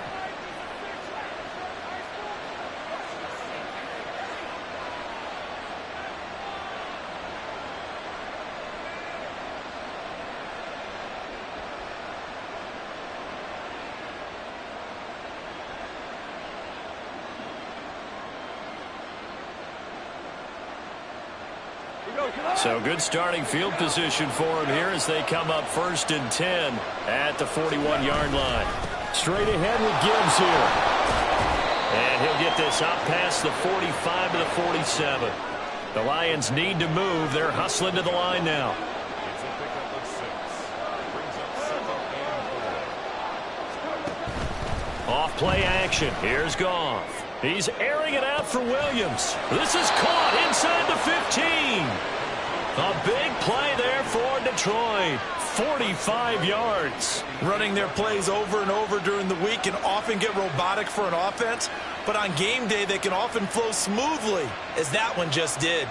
So good starting field position for him here as they come up 1st and 10 at the 41-yard line. Straight ahead with Gibbs here. And he'll get this up past the 45 to the 47. The Lions need to move. They're hustling to the line now. It's a pickup of 6. Brings up 2nd and 4. Off play action. Here's Goff. He's airing it out for Williams. This is caught inside the 15. A big play there for Detroit. 45 yards. Running their plays over and over during the week can often get robotic for an offense, but on game day they can often flow smoothly, as that one just did.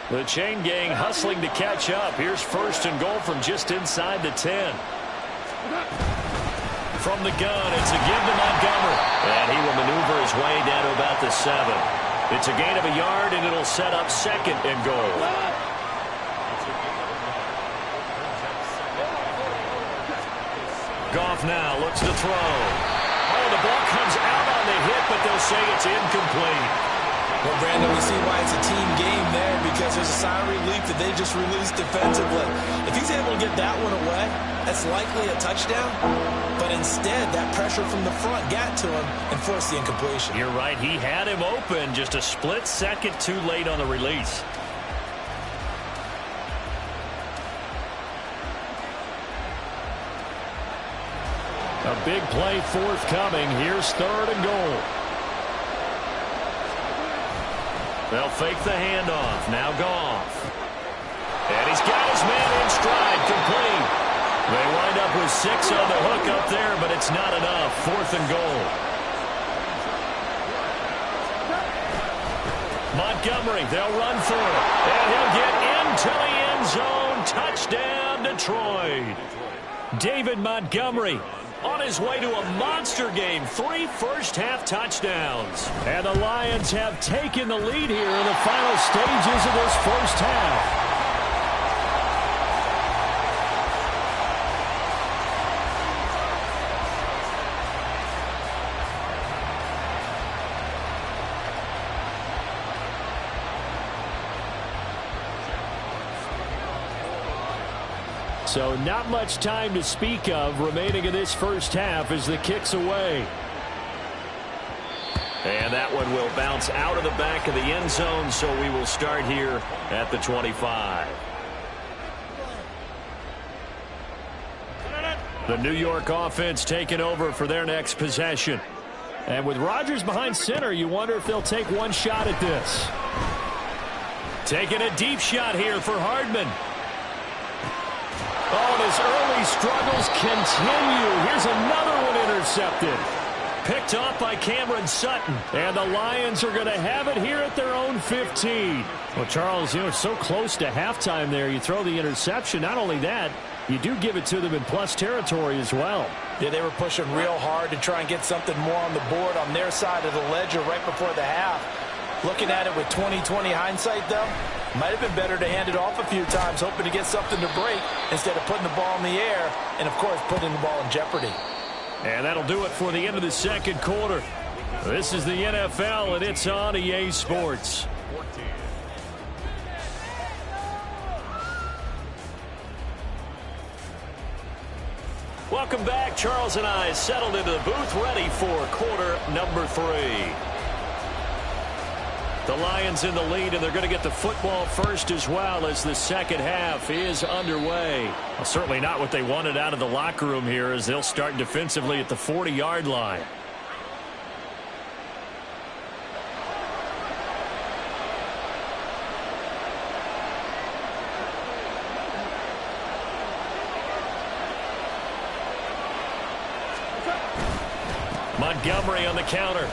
The chain gang hustling to catch up. Here's 1st and goal from just inside the 10. From the gun, it's a give to Montgomery. And he will maneuver his way down to about the 7. It's a gain of a yard, and it'll set up 2nd and goal. Goff now looks to throw. Oh, the ball comes out on the hit, but they'll say it's incomplete. Well, Brandon, we see why it's a team game there, because there's a sigh of relief that they just released defensively. If he's able to get that one away, that's likely a touchdown. But instead, that pressure from the front got to him and forced the incompletion. You're right. He had him open, just a split second too late on the release. A big play forthcoming. Here's 3rd and goal. They'll fake the handoff. Now Goff. And he's got his man in stride, complete. They wind up with 6 on the hook up there, but it's not enough. 4th and goal. Montgomery, they'll run for it. And he'll get into the end zone. Touchdown, Detroit. David Montgomery on his way to a monster game. 3 first-half touchdowns. And the Lions have taken the lead here in the final stages of this first half. So not much time to speak of remaining in this first half as the kick's away. And that one will bounce out of the back of the end zone, so we will start here at the 25. The New York offense taking over for their next possession. And with Rodgers behind center, you wonder if they'll take one shot at this. Taking a deep shot here for Hardman. Oh, and his early struggles continue. Here's another one intercepted. Picked off by Cameron Sutton. And the Lions are going to have it here at their own 15. Well, Charles, you know, it's so close to halftime there. You throw the interception. Not only that, you do give it to them in plus territory as well. Yeah, they were pushing real hard to try and get something more on the board on their side of the ledger right before the half. Looking at it with 20/20 hindsight, though, might have been better to hand it off a few times, hoping to get something to break instead of putting the ball in the air and, of course, putting the ball in jeopardy. And that'll do it for the end of the second quarter. This is the NFL, and it's on EA Sports. Welcome back. Charles and I settled into the booth, ready for quarter number 3. The Lions in the lead, and they're going to get the football first as well as the second half is underway. Well, certainly not what they wanted out of the locker room here as they'll start defensively at the 40-yard line. Montgomery on the counter.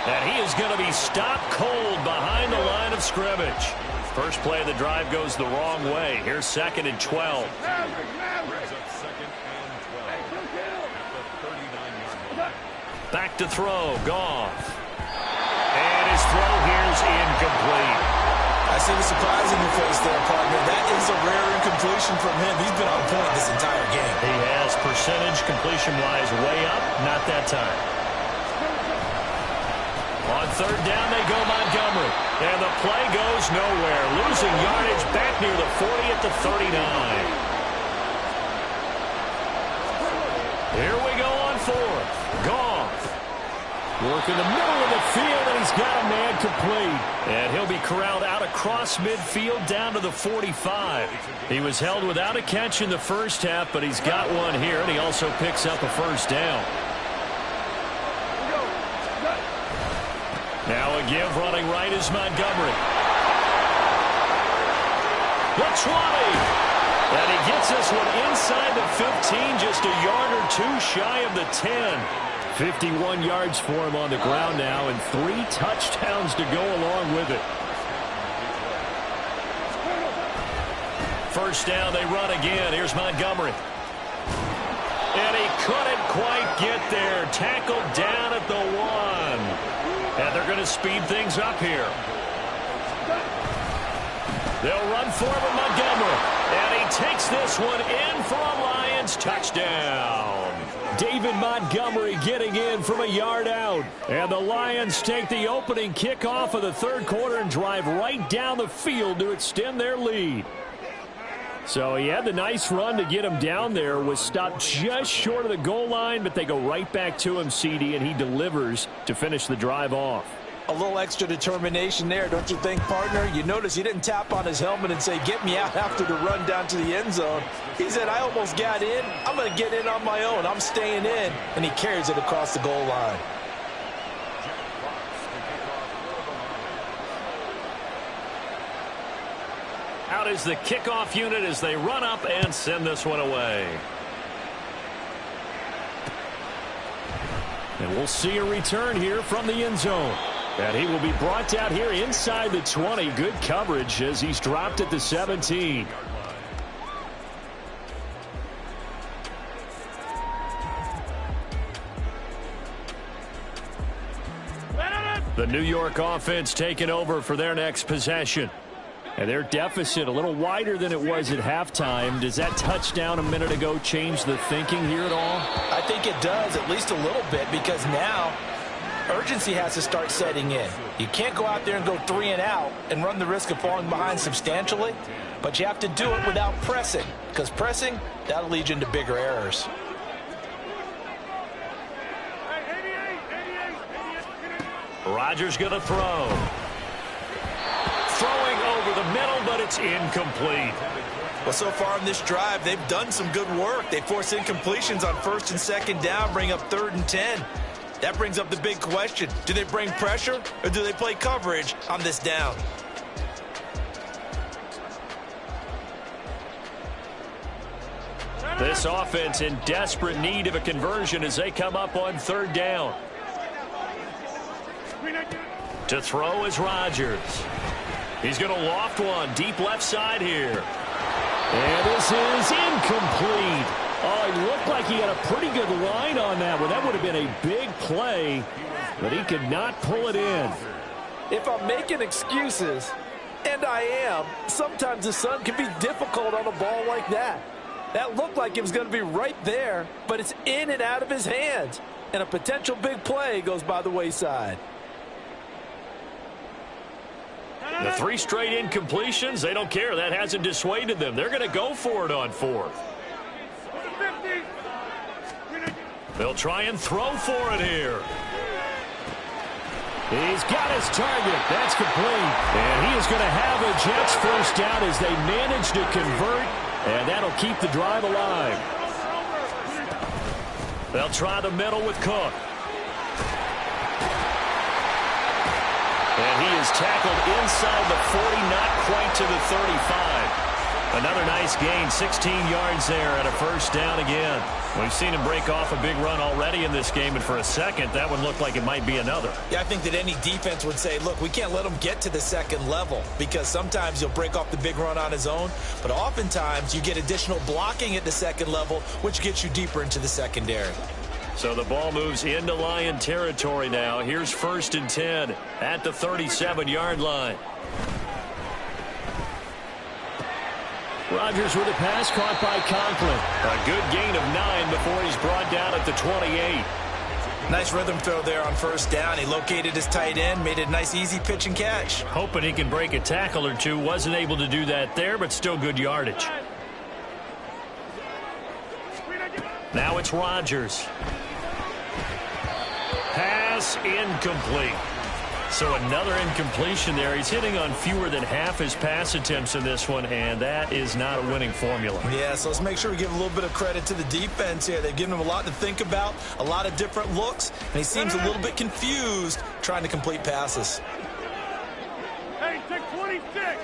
And he is going to be stopped cold behind the line of scrimmage. First play of the drive goes the wrong way. Here's 2nd and 12. Back to throw. Goff. And his throw here is incomplete. I see the surprise in your face there, partner. That is a rare incompletion from him. He's been on point this entire game. He has percentage completion-wise way up, not that time. On third down, they go Montgomery. And the play goes nowhere. Losing yardage back near the 40 at the 39. Here we go on fourth. Goff. Work in the middle of the field, and he's got a man complete. And he'll be corralled out across midfield down to the 45. He was held without a catch in the first half, but he's got one here, and he also picks up a first down. Now a give running right is Montgomery. The 20. And he gets this one inside the 15, just a yard or two shy of the 10. 51 yards for him on the ground now, and 3 touchdowns to go along with it. First down, they run again. Here's Montgomery. And he couldn't quite get there. Tackled down at the 1. And they're going to speed things up here. They'll run for him with Montgomery. And he takes this one in for a Lions touchdown. David Montgomery getting in from a yard out. And the Lions take the opening kickoff of the third quarter and drive right down the field to extend their lead. So he had the nice run to get him down there, was stopped just short of the goal line, but they go right back to him, CD, and he delivers to finish the drive off. A little extra determination there, don't you think, partner? You notice he didn't tap on his helmet and say, get me out after the run down to the end zone. He said, I almost got in. I'm going to get in on my own. I'm staying in. And he carries it across the goal line. Out is the kickoff unit as they run up and send this one away. And we'll see a return here from the end zone. And he will be brought out here inside the 20. Good coverage as he's dropped at the 17. The New York offense taking over for their next possession. And their deficit a little wider than it was at halftime. Does that touchdown a minute ago change the thinking here at all? I think it does, at least a little bit, because now urgency has to start setting in. You can't go out there and go 3 and out and run the risk of falling behind substantially, but you have to do it without pressing, because pressing, that'll lead you into bigger errors. Rodgers going to throw. Throwing over the middle, but it's incomplete. Well, so far in this drive, they've done some good work. They force incompletions on first and second down, bring up 3rd and 10. That brings up the big question. Do they bring pressure, or do they play coverage on this down? This offense in desperate need of a conversion as they come up on 3rd down. To throw is Rodgers. He's going to loft one deep left side here. And this is incomplete. Oh, he looked like he had a pretty good line on that one. That would have been a big play, but he could not pull it in. If I'm making excuses, and I am, sometimes the sun can be difficult on a ball like that. That looked like it was going to be right there, but it's in and out of his hands. And a potential big play goes by the wayside. The 3 straight incompletions, they don't care. That hasn't dissuaded them. They're going to go for it on 4th. They'll try and throw for it here. He's got his target. That's complete. And he is going to have a Jets first down as they manage to convert, and that'll keep the drive alive. They'll try the middle with Cook. And he is tackled inside the 40, not quite to the 35. Another nice gain, 16 yards there and a first down again. We've seen him break off a big run already in this game, and for a second, that one looked like it might be another. Yeah, I think that any defense would say, look, we can't let him get to the second level, because sometimes he'll break off the big run on his own, but oftentimes you get additional blocking at the second level, which gets you deeper into the secondary. So the ball moves into Lion territory now. Here's 1st and 10 at the 37-yard line. Rodgers with a pass caught by Conklin. A good gain of 9 before he's brought down at the 28. Nice rhythm throw there on first down. He located his tight end, made it a nice easy pitch and catch. Hoping he can break a tackle or two. Wasn't able to do that there, but still good yardage. Now it's Rodgers. Pass incomplete. So another incompletion there. He's hitting on fewer than half his pass attempts in this one, and that is not a winning formula. Yeah, so let's make sure we give a little bit of credit to the defense here. They've given him a lot to think about, a lot of different looks, and he seems a little bit confused trying to complete passes. Hey, take 26.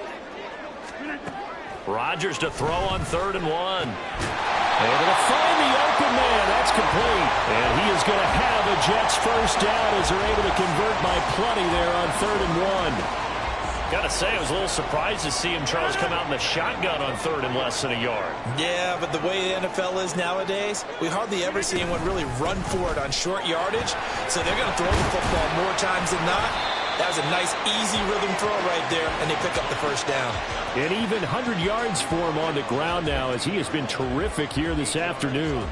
Rodgers to throw on 3rd and 1. Able to find the open man. That's complete. And he is going to have a Jets first down as they're able to convert by plenty there on 3rd and 1. Got to say, I was a little surprised to see him, Charles, come out in the shotgun on 3rd and less than a yard. Yeah, but the way the NFL is nowadays, we hardly ever see anyone really run for it on short yardage. So they're going to throw the football more times than not. That was a nice, easy rhythm throw right there, and they pick up the first down. And even 100 yards for him on the ground now as he has been terrific here this afternoon.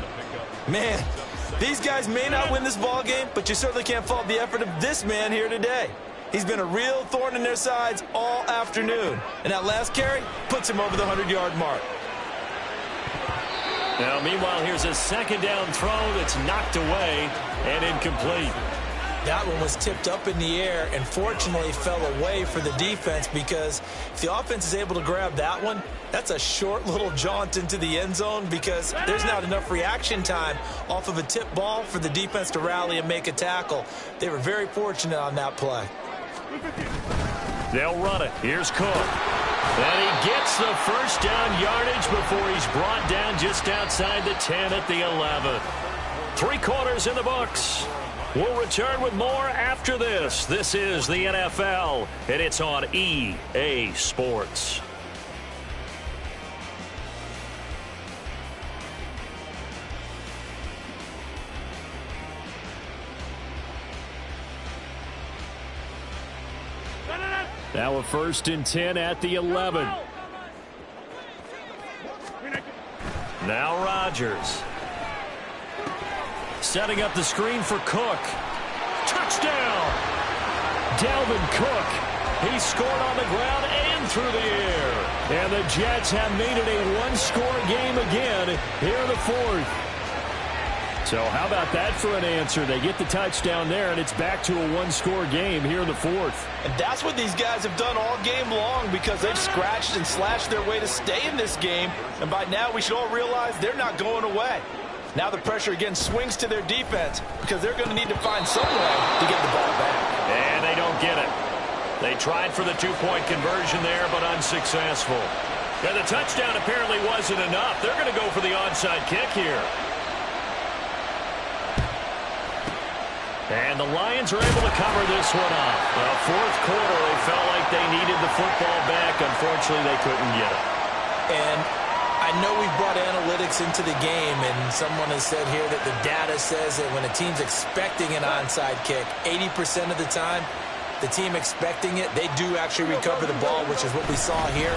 Man, these guys may not win this ball game, but you certainly can't fault the effort of this man here today. He's been a real thorn in their sides all afternoon. And that last carry puts him over the 100-yard mark. Now, meanwhile, here's a second down throw that's knocked away and incomplete. That one was tipped up in the air and fortunately fell away for the defense, because if the offense is able to grab that one, that's a short little jaunt into the end zone, because there's not enough reaction time off of a tip ball for the defense to rally and make a tackle. They were very fortunate on that play. They'll run it. Here's Cook. And he gets the first down yardage before he's brought down just outside the 10 at the 11. 3 quarters in the books. We'll return with more after this. This is the NFL, and it's on EA Sports. Now a 1st and 10 at the 11. Now Rodgers. Setting up the screen for Cook. Touchdown! Dalvin Cook. He scored on the ground and through the air. And the Jets have made it a one-score game again here in the 4th. So how about that for an answer? They get the touchdown there, and it's back to a one-score game here in the 4th. And that's what these guys have done all game long, because they've scratched and slashed their way to stay in this game. And by now, we should all realize they're not going away. Now the pressure again swings to their defense, because they're going to need to find some way to get the ball back. And they don't get it. They tried for the 2-point conversion there, but unsuccessful. And the touchdown apparently wasn't enough. They're going to go for the onside kick here. And the Lions are able to cover this one up. The 4th quarter, they felt like they needed the football back. Unfortunately, they couldn't get it. And I know we've brought analytics into the game, and someone has said here that the data says that when a team's expecting an onside kick, 80% of the time, the team expecting it, they do actually recover the ball, which is what we saw here.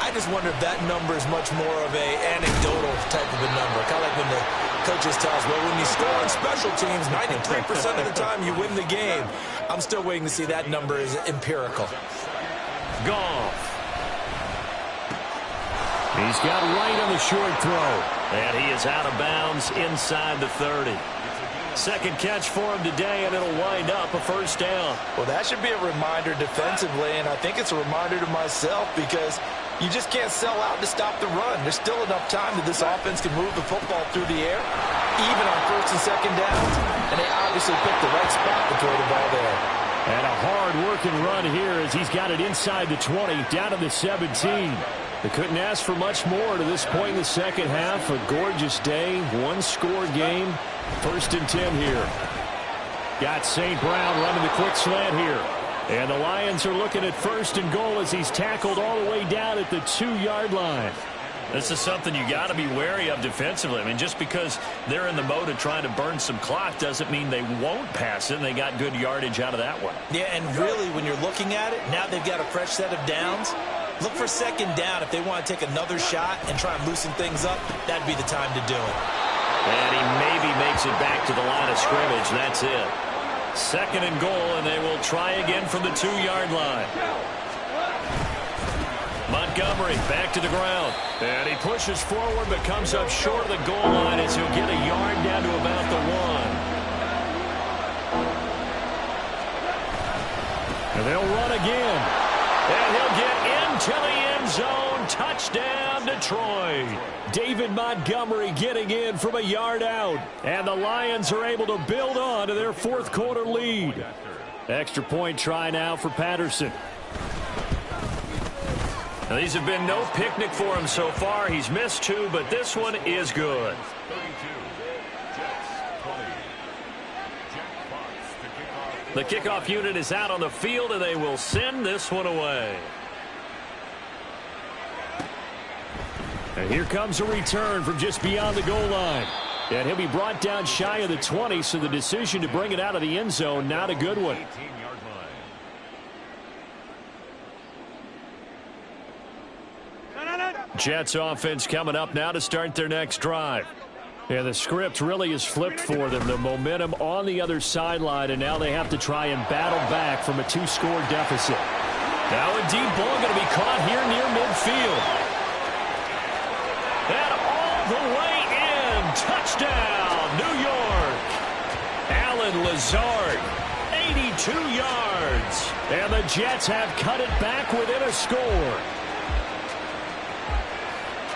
I just wonder if that number is much more of a anecdotal type of a number. Kind of like when the coaches tell us, well, when you score on special teams, 93% of the time you win the game. I'm still waiting to see that number is empirical. Goff. He's got right on the short throw. And he is out of bounds inside the 30. Second catch for him today, and it'll wind up a first down. Well, that should be a reminder defensively, and I think it's a reminder to myself, because you just can't sell out to stop the run. There's still enough time that this offense can move the football through the air, even on 1st and 2nd downs, and they obviously picked the right spot to throw the ball there. And a hard-working run here as he's got it inside the 20, down to the 17. They couldn't ask for much more to this point in the second half. A gorgeous day, one-score game. 1st and 10 here. Got St. Brown running the quick slant here. And the Lions are looking at 1st and goal as he's tackled all the way down at the 2-yard line. This is something you got to be wary of defensively. I mean, just because they're in the mode of trying to burn some clock doesn't mean they won't pass it. And they got good yardage out of that one. Yeah, and really, when you're looking at it, now they've got a fresh set of downs. Look for second down. If they want to take another shot and try and loosen things up, that'd be the time to do it. And he maybe makes it back to the line of scrimmage. That's it. Second and goal, and they will try again from the 2-yard line. Montgomery back to the ground. And he pushes forward but comes up short of the goal line as he'll get a yard down to about the 1. And they'll run again. And he'll get into the end zone. Touchdown, Detroit. David Montgomery getting in from a yard out. And the Lions are able to build on to their fourth quarter lead. Extra point try now for Patterson. Now, these have been no picnic for him so far. He's missed 2, but this one is good. 32, Jets 20. Jack Fox to kick off. The kickoff unit is out on the field, and they will send this one away. And here comes a return from just beyond the goal line. And he'll be brought down shy of the 20, so the decision to bring it out of the end zone, not a good one. 18-yard line. Jets offense coming up now to start their next drive. And the script really is flipped for them. The momentum on the other sideline, and now they have to try and battle back from a 2-score deficit. Now a deep ball going to be caught here near midfield. And all the way in. Touchdown, New York. Allen Lazard, 82 yards. And the Jets have cut it back within a score.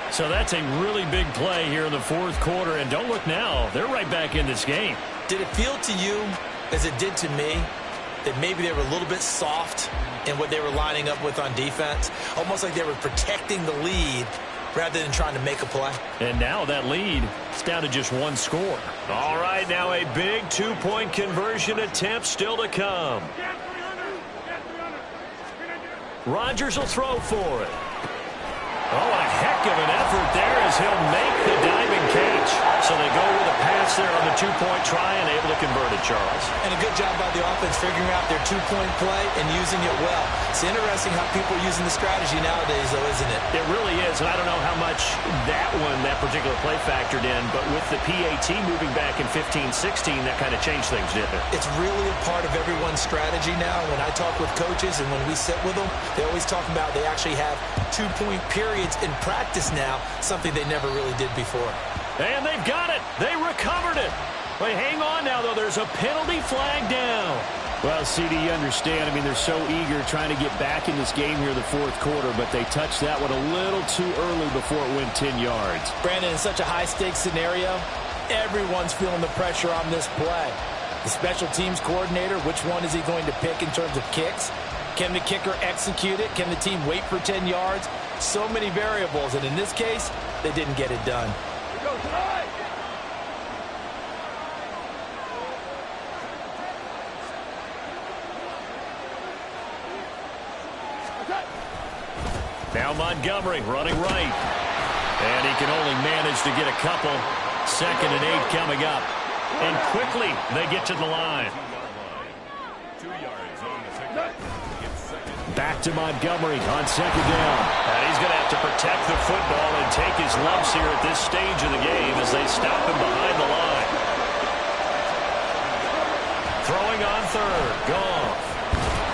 So that's a really big play here in the fourth quarter. And don't look now, they're right back in this game. Did it feel to you, as it did to me, that maybe they were a little bit soft in what they were lining up with on defense? Almost like they were protecting the lead rather than trying to make a play. And now that lead is down to just 1 score. All right, now a big 2-point conversion attempt still to come. Rodgers will throw for it. Oh, a heck of an effort there as he'll make the diving catch. So they go with a pass there on the 2-point try and able to convert it, Charles. And a good job by the offense figuring out their 2-point play and using it well. It's interesting how people are using the strategy nowadays, though, isn't it? It really is, and I don't know how much that particular play factored in, but with the PAT moving back in 15-16, that kind of changed things, didn't it? It's really a part of everyone's strategy now. When I talk with coaches and when we sit with them, they always talk about they actually have 2-point periods in practice now, something they never really did before. And they've got it. They recovered it. But hang on now, though. There's a penalty flag down. Well, CD, you understand. I mean, they're so eager trying to get back in this game here in the fourth quarter, but they touched that one a little too early before it went 10 yards. Brandon, in such a high-stakes scenario, everyone's feeling the pressure on this play. The special teams coordinator, which one is he going to pick in terms of kicks? Can the kicker execute it? Can the team wait for 10 yards? So many variables, and in this case, they didn't get it done. Now Montgomery running right. And he can only manage to get a couple. 2nd and 8 coming up. And quickly they get to the line. 2 yards on the pickup. Back to Montgomery on 2nd down. And he's going to have to protect the football and take his lumps here at this stage of the game as they stop him behind the line. Throwing on 3rd. Goff.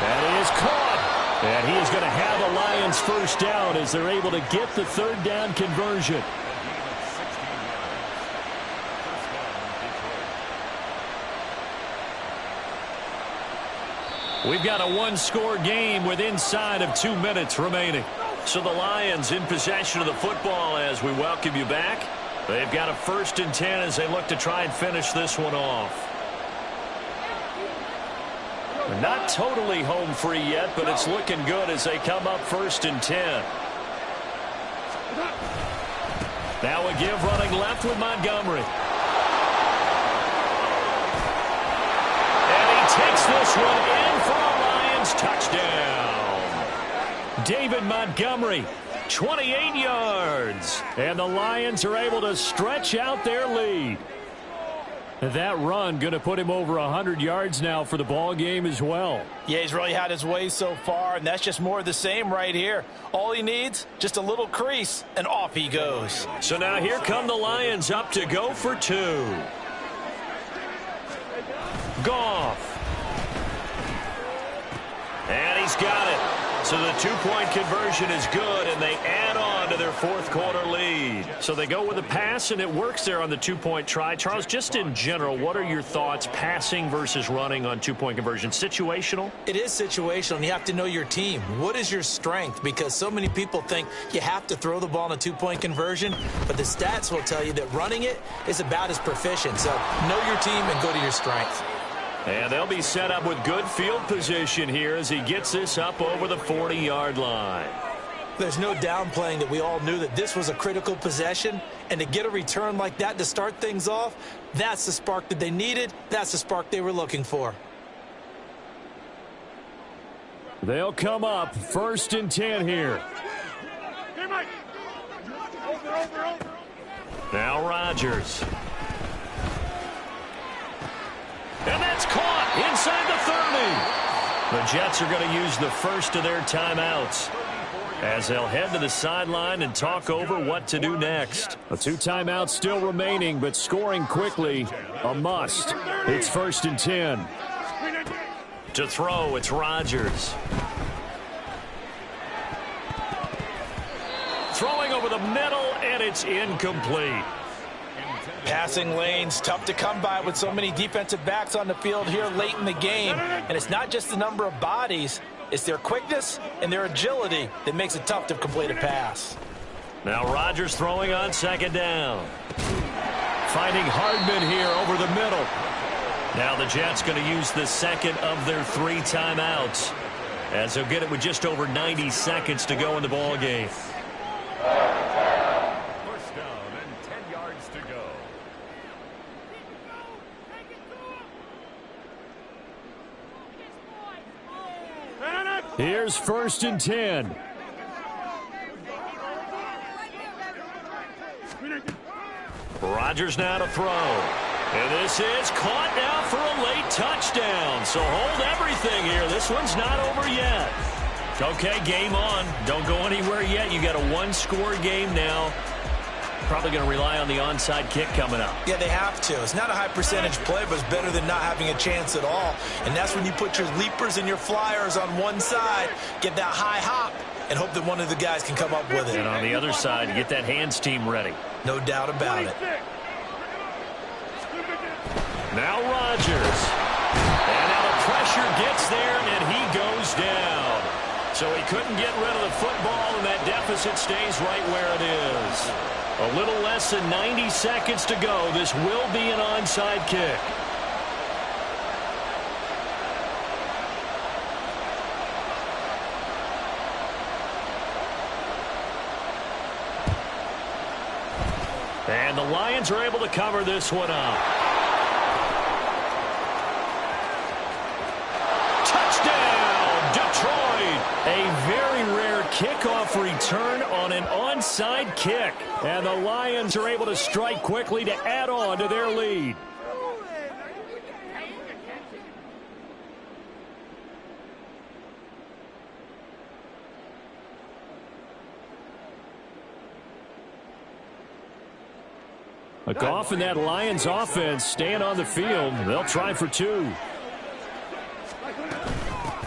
That is caught. And he is going to have a Lions first down as they're able to get the 3rd down conversion. We've got a 1-score game with inside of 2 minutes remaining. So the Lions in possession of the football as we welcome you back. They've got a 1st and 10 as they look to try and finish this one off. They're not totally home free yet, but it's looking good as they come up 1st and 10. Now a give running left with Montgomery. And he takes this one in for a Lions touchdown. David Montgomery, 28 yards. And the Lions are able to stretch out their lead. That run going to put him over 100 yards now for the ball game as well. Yeah, he's really had his way so far, and that's just more of the same right here. All he needs, just a little crease, and off he goes. So now here come the Lions up to go for 2. Goff. And he's got it. So the 2-point conversion is good, and they add on to their fourth-quarter lead. So they go with a pass, and it works there on the 2-point try. Charles, just in general, what are your thoughts passing versus running on 2-point conversion? Situational? It is situational, and you have to know your team. What is your strength? Because so many people think you have to throw the ball in a 2-point conversion, but the stats will tell you that running it is about as proficient. So know your team and go to your strength. And they'll be set up with good field position here as he gets this up over the 40-yard line. There's no downplaying that we all knew that this was a critical possession, and to get a return like that to start things off, that's the spark that they needed. That's the spark they were looking for. They'll come up 1st and 10 here. Now Rodgers. And that's caught inside the 30. The Jets are going to use the first of their timeouts as they'll head to the sideline and talk over what to do next. 2 timeouts still remaining, but scoring quickly, a must. It's 1st and 10. To throw, it's Rodgers. Throwing over the middle, and it's incomplete. Passing lanes, tough to come by with so many defensive backs on the field here late in the game. And it's not just the number of bodies, it's their quickness and their agility that makes it tough to complete a pass. Now Rodgers throwing on 2nd down. Finding Hardman here over the middle. Now the Jets going to use the second of their 3 timeouts as they'll get it with just over 90 seconds to go in the ball game. Here's 1st and 10. Rodgers now to throw. And this is caught now for a late touchdown. So hold everything here. This one's not over yet. Okay, game on. Don't go anywhere yet. You got a 1-score game now. Probably going to rely on the onside kick coming up. Yeah, they have to. It's not a high percentage play, but it's better than not having a chance at all. And that's when you put your leapers and your flyers on one side, get that high hop, and hope that one of the guys can come up with it. And on the other side, get that hands team ready. No doubt about it. Now Rodgers. And now the pressure gets there, and he goes down. So he couldn't get rid of the football, and that deficit stays right where it is. A little less than 90 seconds to go. This will be an onside kick. And the Lions are able to cover this one up. Touchdown, Detroit! A very rare kickoff return on an onside kick. And the Lions are able to strike quickly to add on to their lead. Goff and that Lions offense staying on the field. They'll try for 2.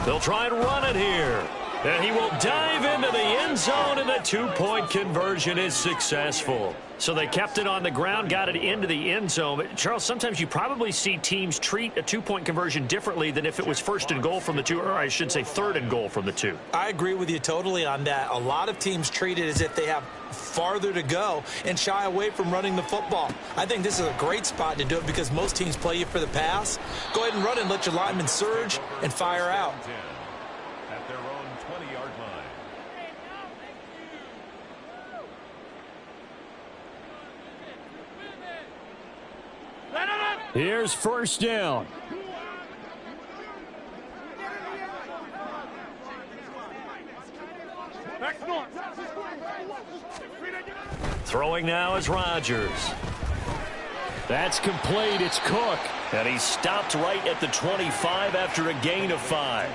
They'll try and run it here. And he will dive into the end zone, and the 2-point conversion is successful. So they kept it on the ground, got it into the end zone. But Charles, sometimes you probably see teams treat a 2-point conversion differently than if it was 1st and goal from the 2, or I should say 3rd and goal from the 2. I agree with you totally on that. A lot of teams treat it as if they have farther to go and shy away from running the football. I think this is a great spot to do it because most teams play you for the pass. Go ahead and run it and let your linemen surge and fire out. At their own 20-yard line. Here's 1st down. Throwing now is Rodgers. That's complete. It's Cook. And he stopped right at the 25 after a gain of 5.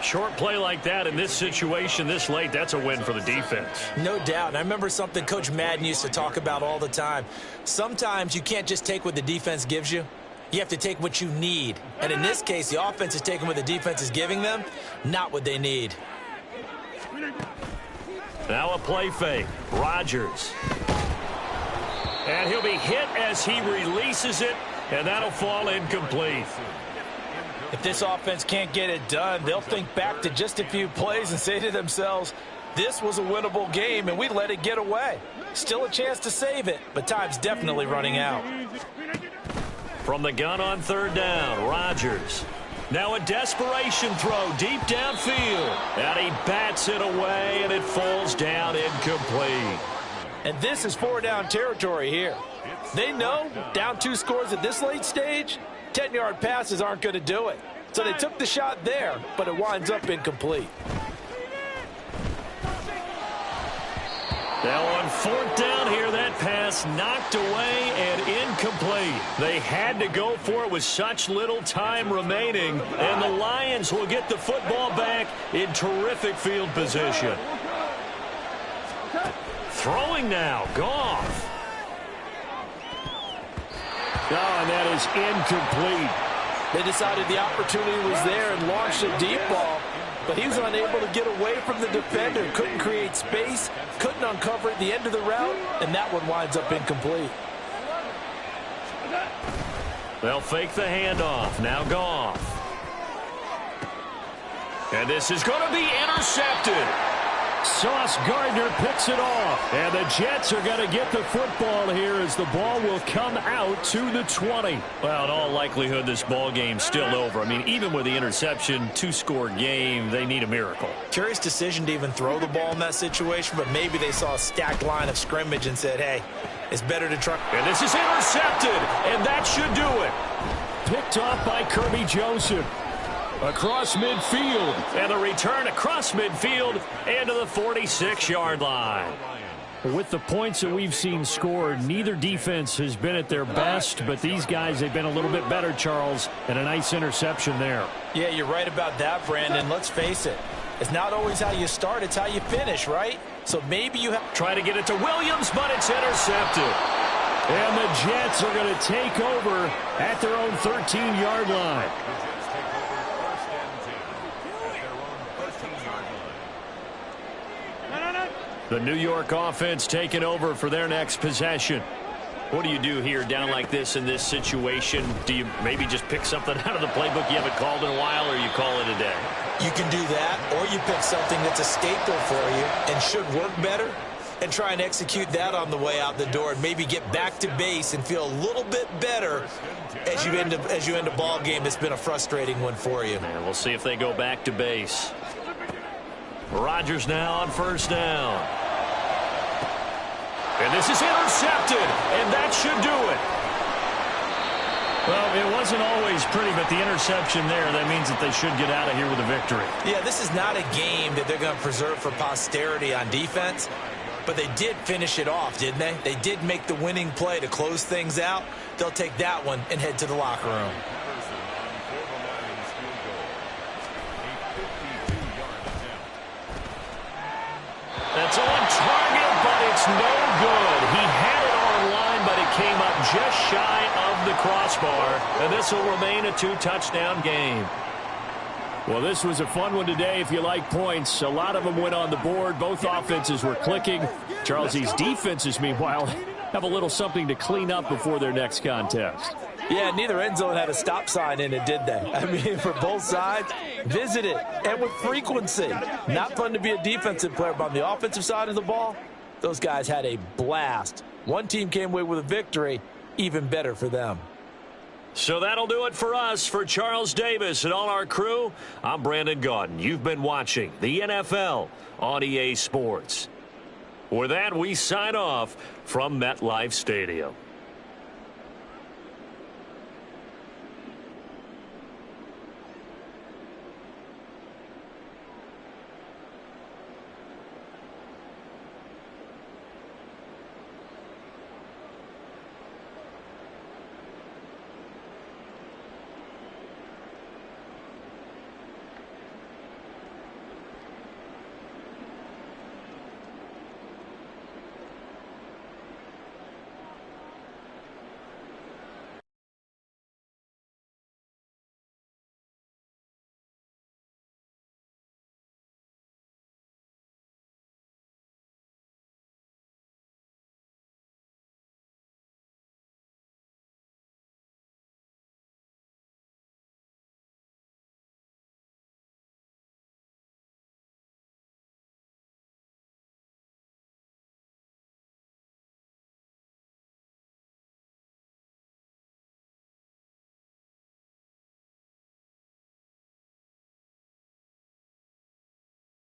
Short play like that in this situation this late, that's a win for the defense. No doubt. And I remember something Coach Madden used to talk about all the time. Sometimes you can't just take what the defense gives you. You have to take what you need. And in this case, the offense is taking what the defense is giving them, not what they need. Now a play fake. Rodgers. And he'll be hit as he releases it, and that'll fall incomplete. If this offense can't get it done, they'll think back to just a few plays and say to themselves, this was a winnable game, and we let it get away. Still a chance to save it, but time's definitely running out. From the gun on 3rd down, Rodgers. Now a desperation throw deep downfield. And he bats it away, and it falls down incomplete. And this is 4-down territory here. They know down 2 scores at this late stage, 10-yard passes aren't going to do it. So they took the shot there, but it winds up incomplete. Now on 4th down here, that pass knocked away and incomplete. They had to go for it with such little time remaining, and the Lions will get the football back in terrific field position. Throwing now, Goff. Oh, and that is incomplete. They decided the opportunity was there and launched a deep ball, but he was unable to get away from the defender, couldn't create space, couldn't uncover at the end of the route, and that one winds up incomplete. They'll fake the handoff. Now Goff. And this is going to be intercepted. Sauce Gardner picks it off. And the Jets are going to get the football here as the ball will come out to the 20. Well, in all likelihood, this ball game's still over. I mean, even with the interception, 2-score game, they need a miracle. Curious decision to even throw the ball in that situation, but maybe they saw a stacked line of scrimmage and said, hey, it's better to try. And this is intercepted, and that should do it. Picked off by Kirby Joseph. Across midfield. And the return across midfield into the 46-yard line. With the points that we've seen scored, neither defense has been at their best, but these guys, they've been a little bit better, Charles, and a nice interception there. Yeah, you're right about that, Brandon. Let's face it. It's not always how you start, it's how you finish, right? So maybe you have... Try to get it to Williams, but it's intercepted. And the Jets are going to take over at their own 13-yard line. The New York offense taking over for their next possession. What do you do here down like this in this situation? Do you maybe just pick something out of the playbook you haven't called in a while, or you call it a day? You can do that, or you pick something that's a staple for you and should work better and try and execute that on the way out the door and maybe get back to base and feel a little bit better as you end a ball game that's been a frustrating one for you. And we'll see if they go back to base. Rodgers now on 1st down. And this is intercepted, and that should do it. Well, it wasn't always pretty, but the interception there, that means that they should get out of here with a victory. Yeah, this is not a game that they're going to preserve for posterity on defense, but they did finish it off, didn't they? They did make the winning play to close things out. They'll take that one and head to the locker room. That's on target, but it's no good. He had it on line, but it came up just shy of the crossbar. And this will remain a 2-touchdown game. Well, this was a fun one today if you like points. A lot of them went on the board. Both offenses were clicking. Charles, these defenses, meanwhile, have a little something to clean up before their next contest. Yeah, neither end zone had a stop sign in it, did they? I mean, for both sides, visit it, and with frequency. Not fun to be a defensive player, but on the offensive side of the ball, those guys had a blast. One team came away with a victory, even better for them. So that'll do it for us. For Charles Davis and all our crew, I'm Brandon Gaudin. You've been watching the NFL on EA Sports. With that, we sign off from MetLife Stadium.